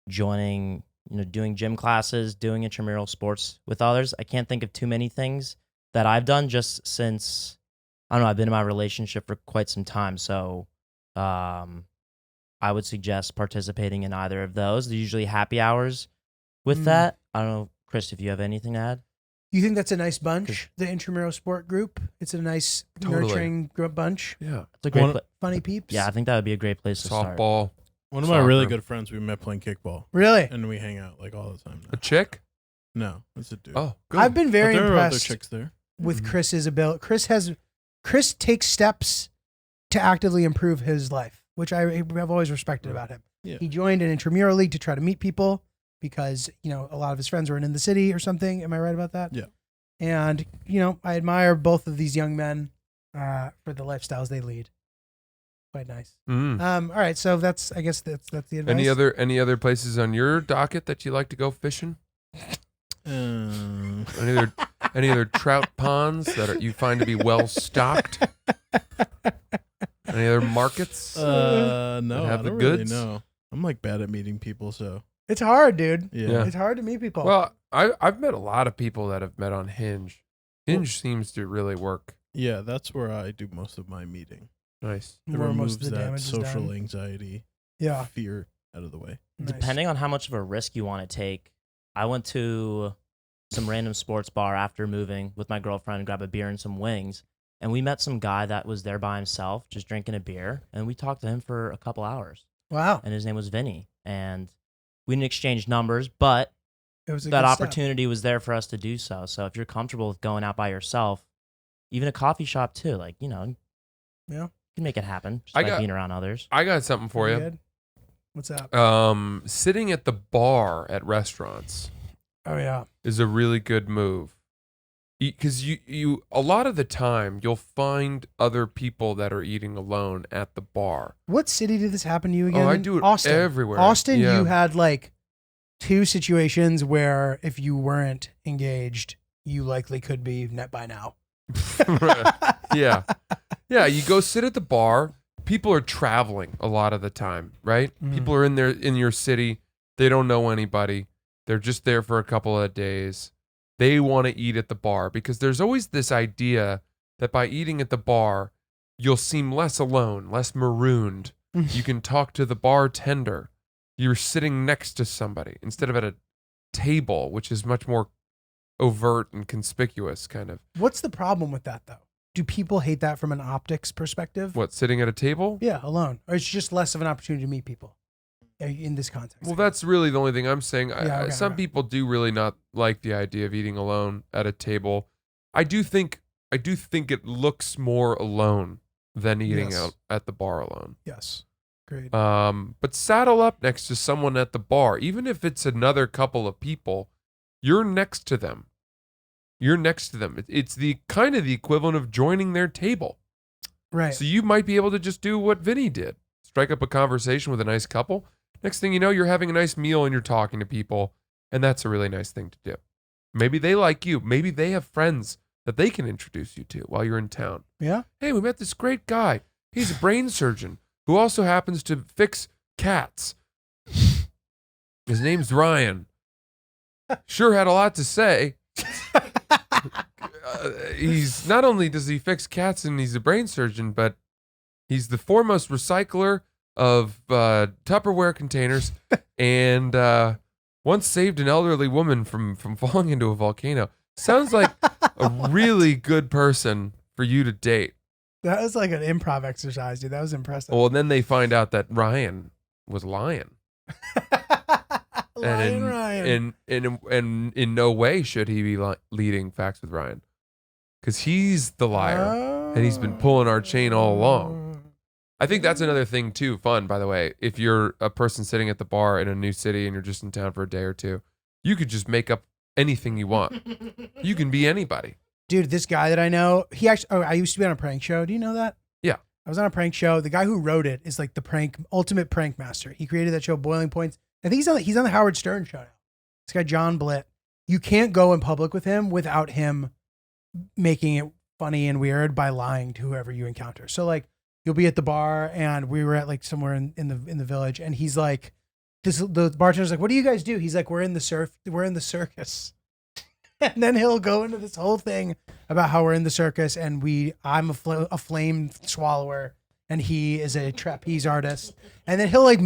Speaker 3: joining, doing gym classes, doing intramural sports with others. I can't think of too many things that I've done just since, I don't know, I've been in my relationship for quite some time. So I would suggest participating in either of those. They're usually happy hours with that. I don't know, Chris, if you have anything to add.
Speaker 1: You think that's a nice bunch, the intramural sport group? It's a nice, nurturing bunch.
Speaker 2: Yeah.
Speaker 3: It's a great
Speaker 1: Funny peeps.
Speaker 3: Yeah, I think that would be a great place to start.
Speaker 2: Softball.
Speaker 4: One of my really good friends, we met playing kickball.
Speaker 1: Really?
Speaker 4: And we hang out like all the time now.
Speaker 2: A chick?
Speaker 4: No, it's a dude.
Speaker 2: Oh, good.
Speaker 1: I've been very
Speaker 4: there are other
Speaker 1: impressed
Speaker 4: chicks there.
Speaker 1: with Chris's ability. Chris takes steps to actively improve his life, which I have always respected about him.
Speaker 4: Yeah.
Speaker 1: He joined an intramural league to try to meet people because, a lot of his friends weren't in the city or something. Am I right about that?
Speaker 4: Yeah.
Speaker 1: And, I admire both of these young men for the lifestyles they lead. Quite nice. All right, so that's the advice.
Speaker 2: Any other places on your docket that you like to go fishing? Any other trout ponds that you find to be well stocked? Any other markets?
Speaker 4: No,
Speaker 2: have
Speaker 4: I
Speaker 2: the
Speaker 4: don't
Speaker 2: goods?
Speaker 4: really know. I'm like bad at meeting people, so
Speaker 1: It's hard, dude.
Speaker 4: yeah.
Speaker 1: It's hard to meet people.
Speaker 2: Well, I've met a lot of people that have met on Hinge. Hinge seems to really work.
Speaker 4: Yeah, that's where I do most of my meeting.
Speaker 2: Nice.
Speaker 4: It
Speaker 1: Where
Speaker 4: removes
Speaker 1: most of the
Speaker 4: that
Speaker 1: damage is
Speaker 4: social
Speaker 1: done.
Speaker 4: anxiety,
Speaker 1: Yeah.
Speaker 4: fear out of the way.
Speaker 1: Nice.
Speaker 3: Depending on how much of a risk you want to take, I went to some random sports bar after moving with my girlfriend and grab a beer and some wings. And we met some guy that was there by himself, just drinking a beer. And we talked to him for a couple hours.
Speaker 1: Wow.
Speaker 3: And his name was Vinny. And we didn't exchange numbers, but
Speaker 1: It was a
Speaker 3: that
Speaker 1: good step.
Speaker 3: opportunity was there for us to do so. So if you're comfortable with going out by yourself, even a coffee shop too,
Speaker 1: Yeah.
Speaker 3: you can make it happen just
Speaker 2: I
Speaker 3: by
Speaker 2: got-
Speaker 3: being around others.
Speaker 2: I got something for you.
Speaker 1: Good? What's up?
Speaker 2: Sitting at the bar at restaurants
Speaker 1: Oh yeah.
Speaker 2: is a really good move. Because you a lot of the time you'll find other people that are eating alone at the bar.
Speaker 1: What city did this happen to you again?
Speaker 2: Oh, I do it
Speaker 1: Austin.
Speaker 2: everywhere.
Speaker 1: Austin,
Speaker 2: Yeah.
Speaker 1: you had like 2 situations where if you weren't engaged, you likely could be net by now.
Speaker 2: Yeah. Yeah, you go sit at the bar. People are traveling a lot of the time, right?
Speaker 1: Mhm.
Speaker 2: People are in your city. They don't know anybody. They're just there for a couple of days. They want to eat at the bar because there's always this idea that by eating at the bar, you'll seem less alone, less marooned. You can talk to the bartender. You're sitting next to somebody instead of at a table, which is much more overt and conspicuous, kind of.
Speaker 1: What's the problem with that though? Do people hate that from an optics perspective?
Speaker 2: What, sitting at a table?
Speaker 1: Yeah, alone. Or it's just less of an opportunity to meet people in this context.
Speaker 2: Well, that's really the only thing I'm saying.
Speaker 1: Yeah, okay,
Speaker 2: Some
Speaker 1: okay.
Speaker 2: people do really not like the idea of eating alone at a table. I do think it looks more alone than eating
Speaker 1: Yes.
Speaker 2: out at the bar alone.
Speaker 1: Yes. Great.
Speaker 2: But saddle up next to someone at the bar, even if it's another couple of people, you're next to them. You're next to them. It's the kind of the equivalent of joining their table.
Speaker 1: Right.
Speaker 2: So you might be able to just do what Vinny did. strike up a conversation with a nice couple. Next thing you know, you're having a nice meal and you're talking to people. And that's a really nice thing to do. Maybe they like you. Maybe they have friends that they can introduce you to while you're in town.
Speaker 1: Yeah.
Speaker 2: Hey, we met this great guy. He's a brain surgeon who also happens to fix cats. His name's Ryan. Sure had a lot to say. He's not only does he fix cats and he's a brain surgeon, but he's the foremost recycler of Tupperware containers and once saved an elderly woman from falling into a volcano. Sounds like a really good person for you to date.
Speaker 1: That was like an improv exercise, dude. That was impressive.
Speaker 2: Well, and then they find out that Ryan was lying.
Speaker 1: Ryan.
Speaker 2: And in no way should he be leading Facts with Ryan. Because he's the liar. And he's been pulling our chain all along. I think that's another thing too, fun, by the way. If you're a person sitting at the bar in a new city and you're just in town for a day or two, you could just make up anything you want. You can be anybody.
Speaker 1: Dude, this guy that I know, I used to be on a prank show. Do you know that?
Speaker 2: Yeah.
Speaker 1: I was on a prank show. The guy who wrote it is like the ultimate prank master. He created that show, Boiling Points. I think he's on the Howard Stern show now. This guy, John Blitt. You can't go in public with him without him making it funny and weird by lying to whoever you encounter. So like, you'll be at the bar and we were at like somewhere in the village and he's like, the bartender's like, what do you guys do? He's like, we're in the circus. And then he'll go into this whole thing about how we're in the circus and I'm a flame swallower and he is a trapeze artist. And then he'll like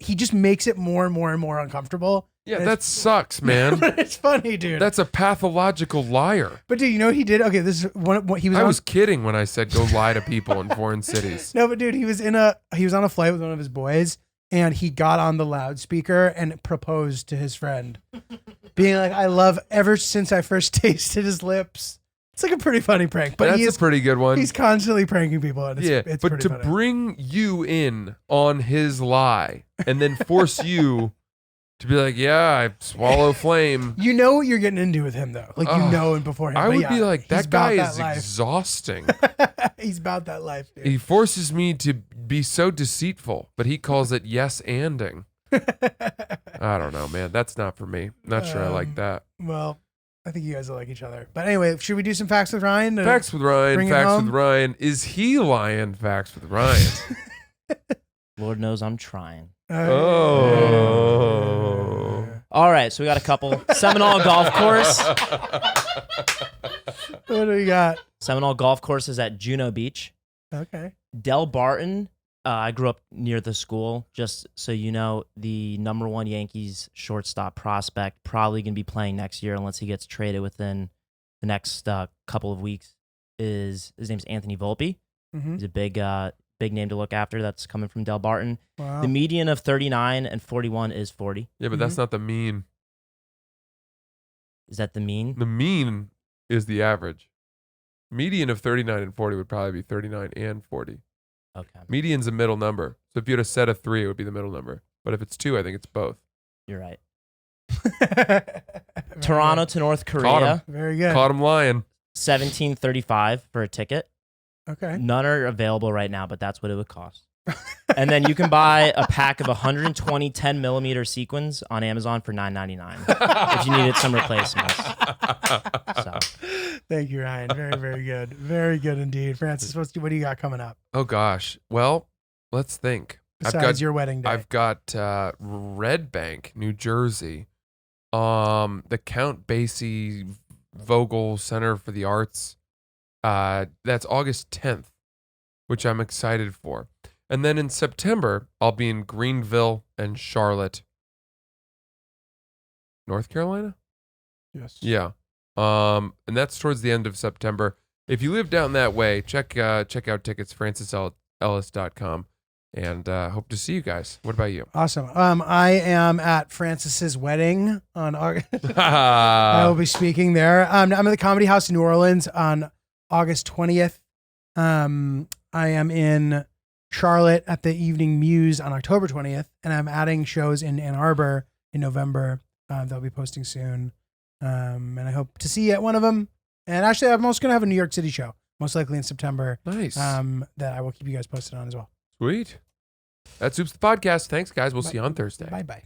Speaker 1: he just makes it more and more and more uncomfortable.
Speaker 2: Yeah, that sucks, man.
Speaker 1: But it's funny, dude.
Speaker 2: That's a pathological liar.
Speaker 1: But dude, you know what he did? Okay, this is what he was.
Speaker 2: I was kidding when I said go lie to people in foreign cities.
Speaker 1: No, but dude, he was on a flight with one of his boys, and he got on the loudspeaker and proposed to his friend, being like, "I love ever since I first tasted his lips." It's like a pretty funny prank, but
Speaker 2: that's a pretty good one.
Speaker 1: He's constantly pranking people, and it's
Speaker 2: but to
Speaker 1: funny.
Speaker 2: bring you in on his lie and then force you to be like, yeah, I swallow flame.
Speaker 1: You know what you're getting into with him, though. Like, you know him beforehand.
Speaker 2: I would be like, that guy is
Speaker 1: life.
Speaker 2: Exhausting.
Speaker 1: He's about that life, dude.
Speaker 2: He forces me to be so deceitful, but he calls it yes-anding. I don't know, man. That's not for me. Not sure I like that.
Speaker 1: Well, I think you guys will like each other. But anyway, should we do some Facts with Ryan?
Speaker 2: Facts with Ryan. Facts with Ryan. Is he lying? Facts with Ryan.
Speaker 3: Lord knows I'm trying.
Speaker 2: Oh.
Speaker 3: All right, so we got a couple. Seminole Golf Course.
Speaker 1: What do we got?
Speaker 3: Seminole Golf Course is at Juno Beach.
Speaker 1: Okay.
Speaker 3: Del Barton. I grew up near the school. Just so you know, the #1 Yankees shortstop prospect probably going to be playing next year unless he gets traded within the next couple of weeks. His name's Anthony Volpe.
Speaker 1: Mm-hmm.
Speaker 3: He's a big name to look after that's coming from Del Barton.
Speaker 1: Wow.
Speaker 3: The median of 39 and 41 is 40.
Speaker 2: Yeah, but that's not the mean.
Speaker 3: Is that the mean?
Speaker 2: The mean is the average. Median of 39 and 40 would probably be 39 and 40.
Speaker 3: Okay.
Speaker 2: Median's a middle number. So if you had a set of 3, it would be the middle number. But if it's 2, I think it's both.
Speaker 3: You're right. Toronto to North
Speaker 2: Caught
Speaker 3: Korea.
Speaker 2: him.
Speaker 1: Very good.
Speaker 2: Caught him lying.
Speaker 3: $17.35 for a ticket.
Speaker 1: Okay.
Speaker 3: None are available right now, but that's what it would cost. And then you can buy a pack of 120 10mm sequins on Amazon for $9.99 if you needed some replacements. So.
Speaker 1: Thank you, Ryan. Very, very good. Very good indeed. Francis, what do you got coming up?
Speaker 2: Oh, gosh. Well, let's think.
Speaker 1: Besides your wedding day.
Speaker 2: I've got Red Bank, New Jersey. The Count Basie Vogel Center for the Arts. That's August 10th, which I'm excited for. And then in September, I'll be in Greenville and Charlotte, North Carolina?
Speaker 1: Yes.
Speaker 2: Yeah. And that's towards the end of September. If you live down that way, check out tickets, francisellis.com. And hope to see you guys. What about you?
Speaker 1: Awesome. I am at Francis's wedding on August. I will be speaking there. I'm at the Comedy House in New Orleans on August 20th. I am in Charlotte at the Evening Muse on October 20th, and I'm adding shows in Ann Arbor in November. They'll be posting soon, and I hope to see you at one of them. And actually, I'm also going to have a New York City show, most likely in September.
Speaker 2: Nice.
Speaker 1: That I will keep you guys posted on as well.
Speaker 2: Sweet. That's Oops the Podcast. Thanks, guys. We'll see you on Thursday.
Speaker 1: Bye-bye.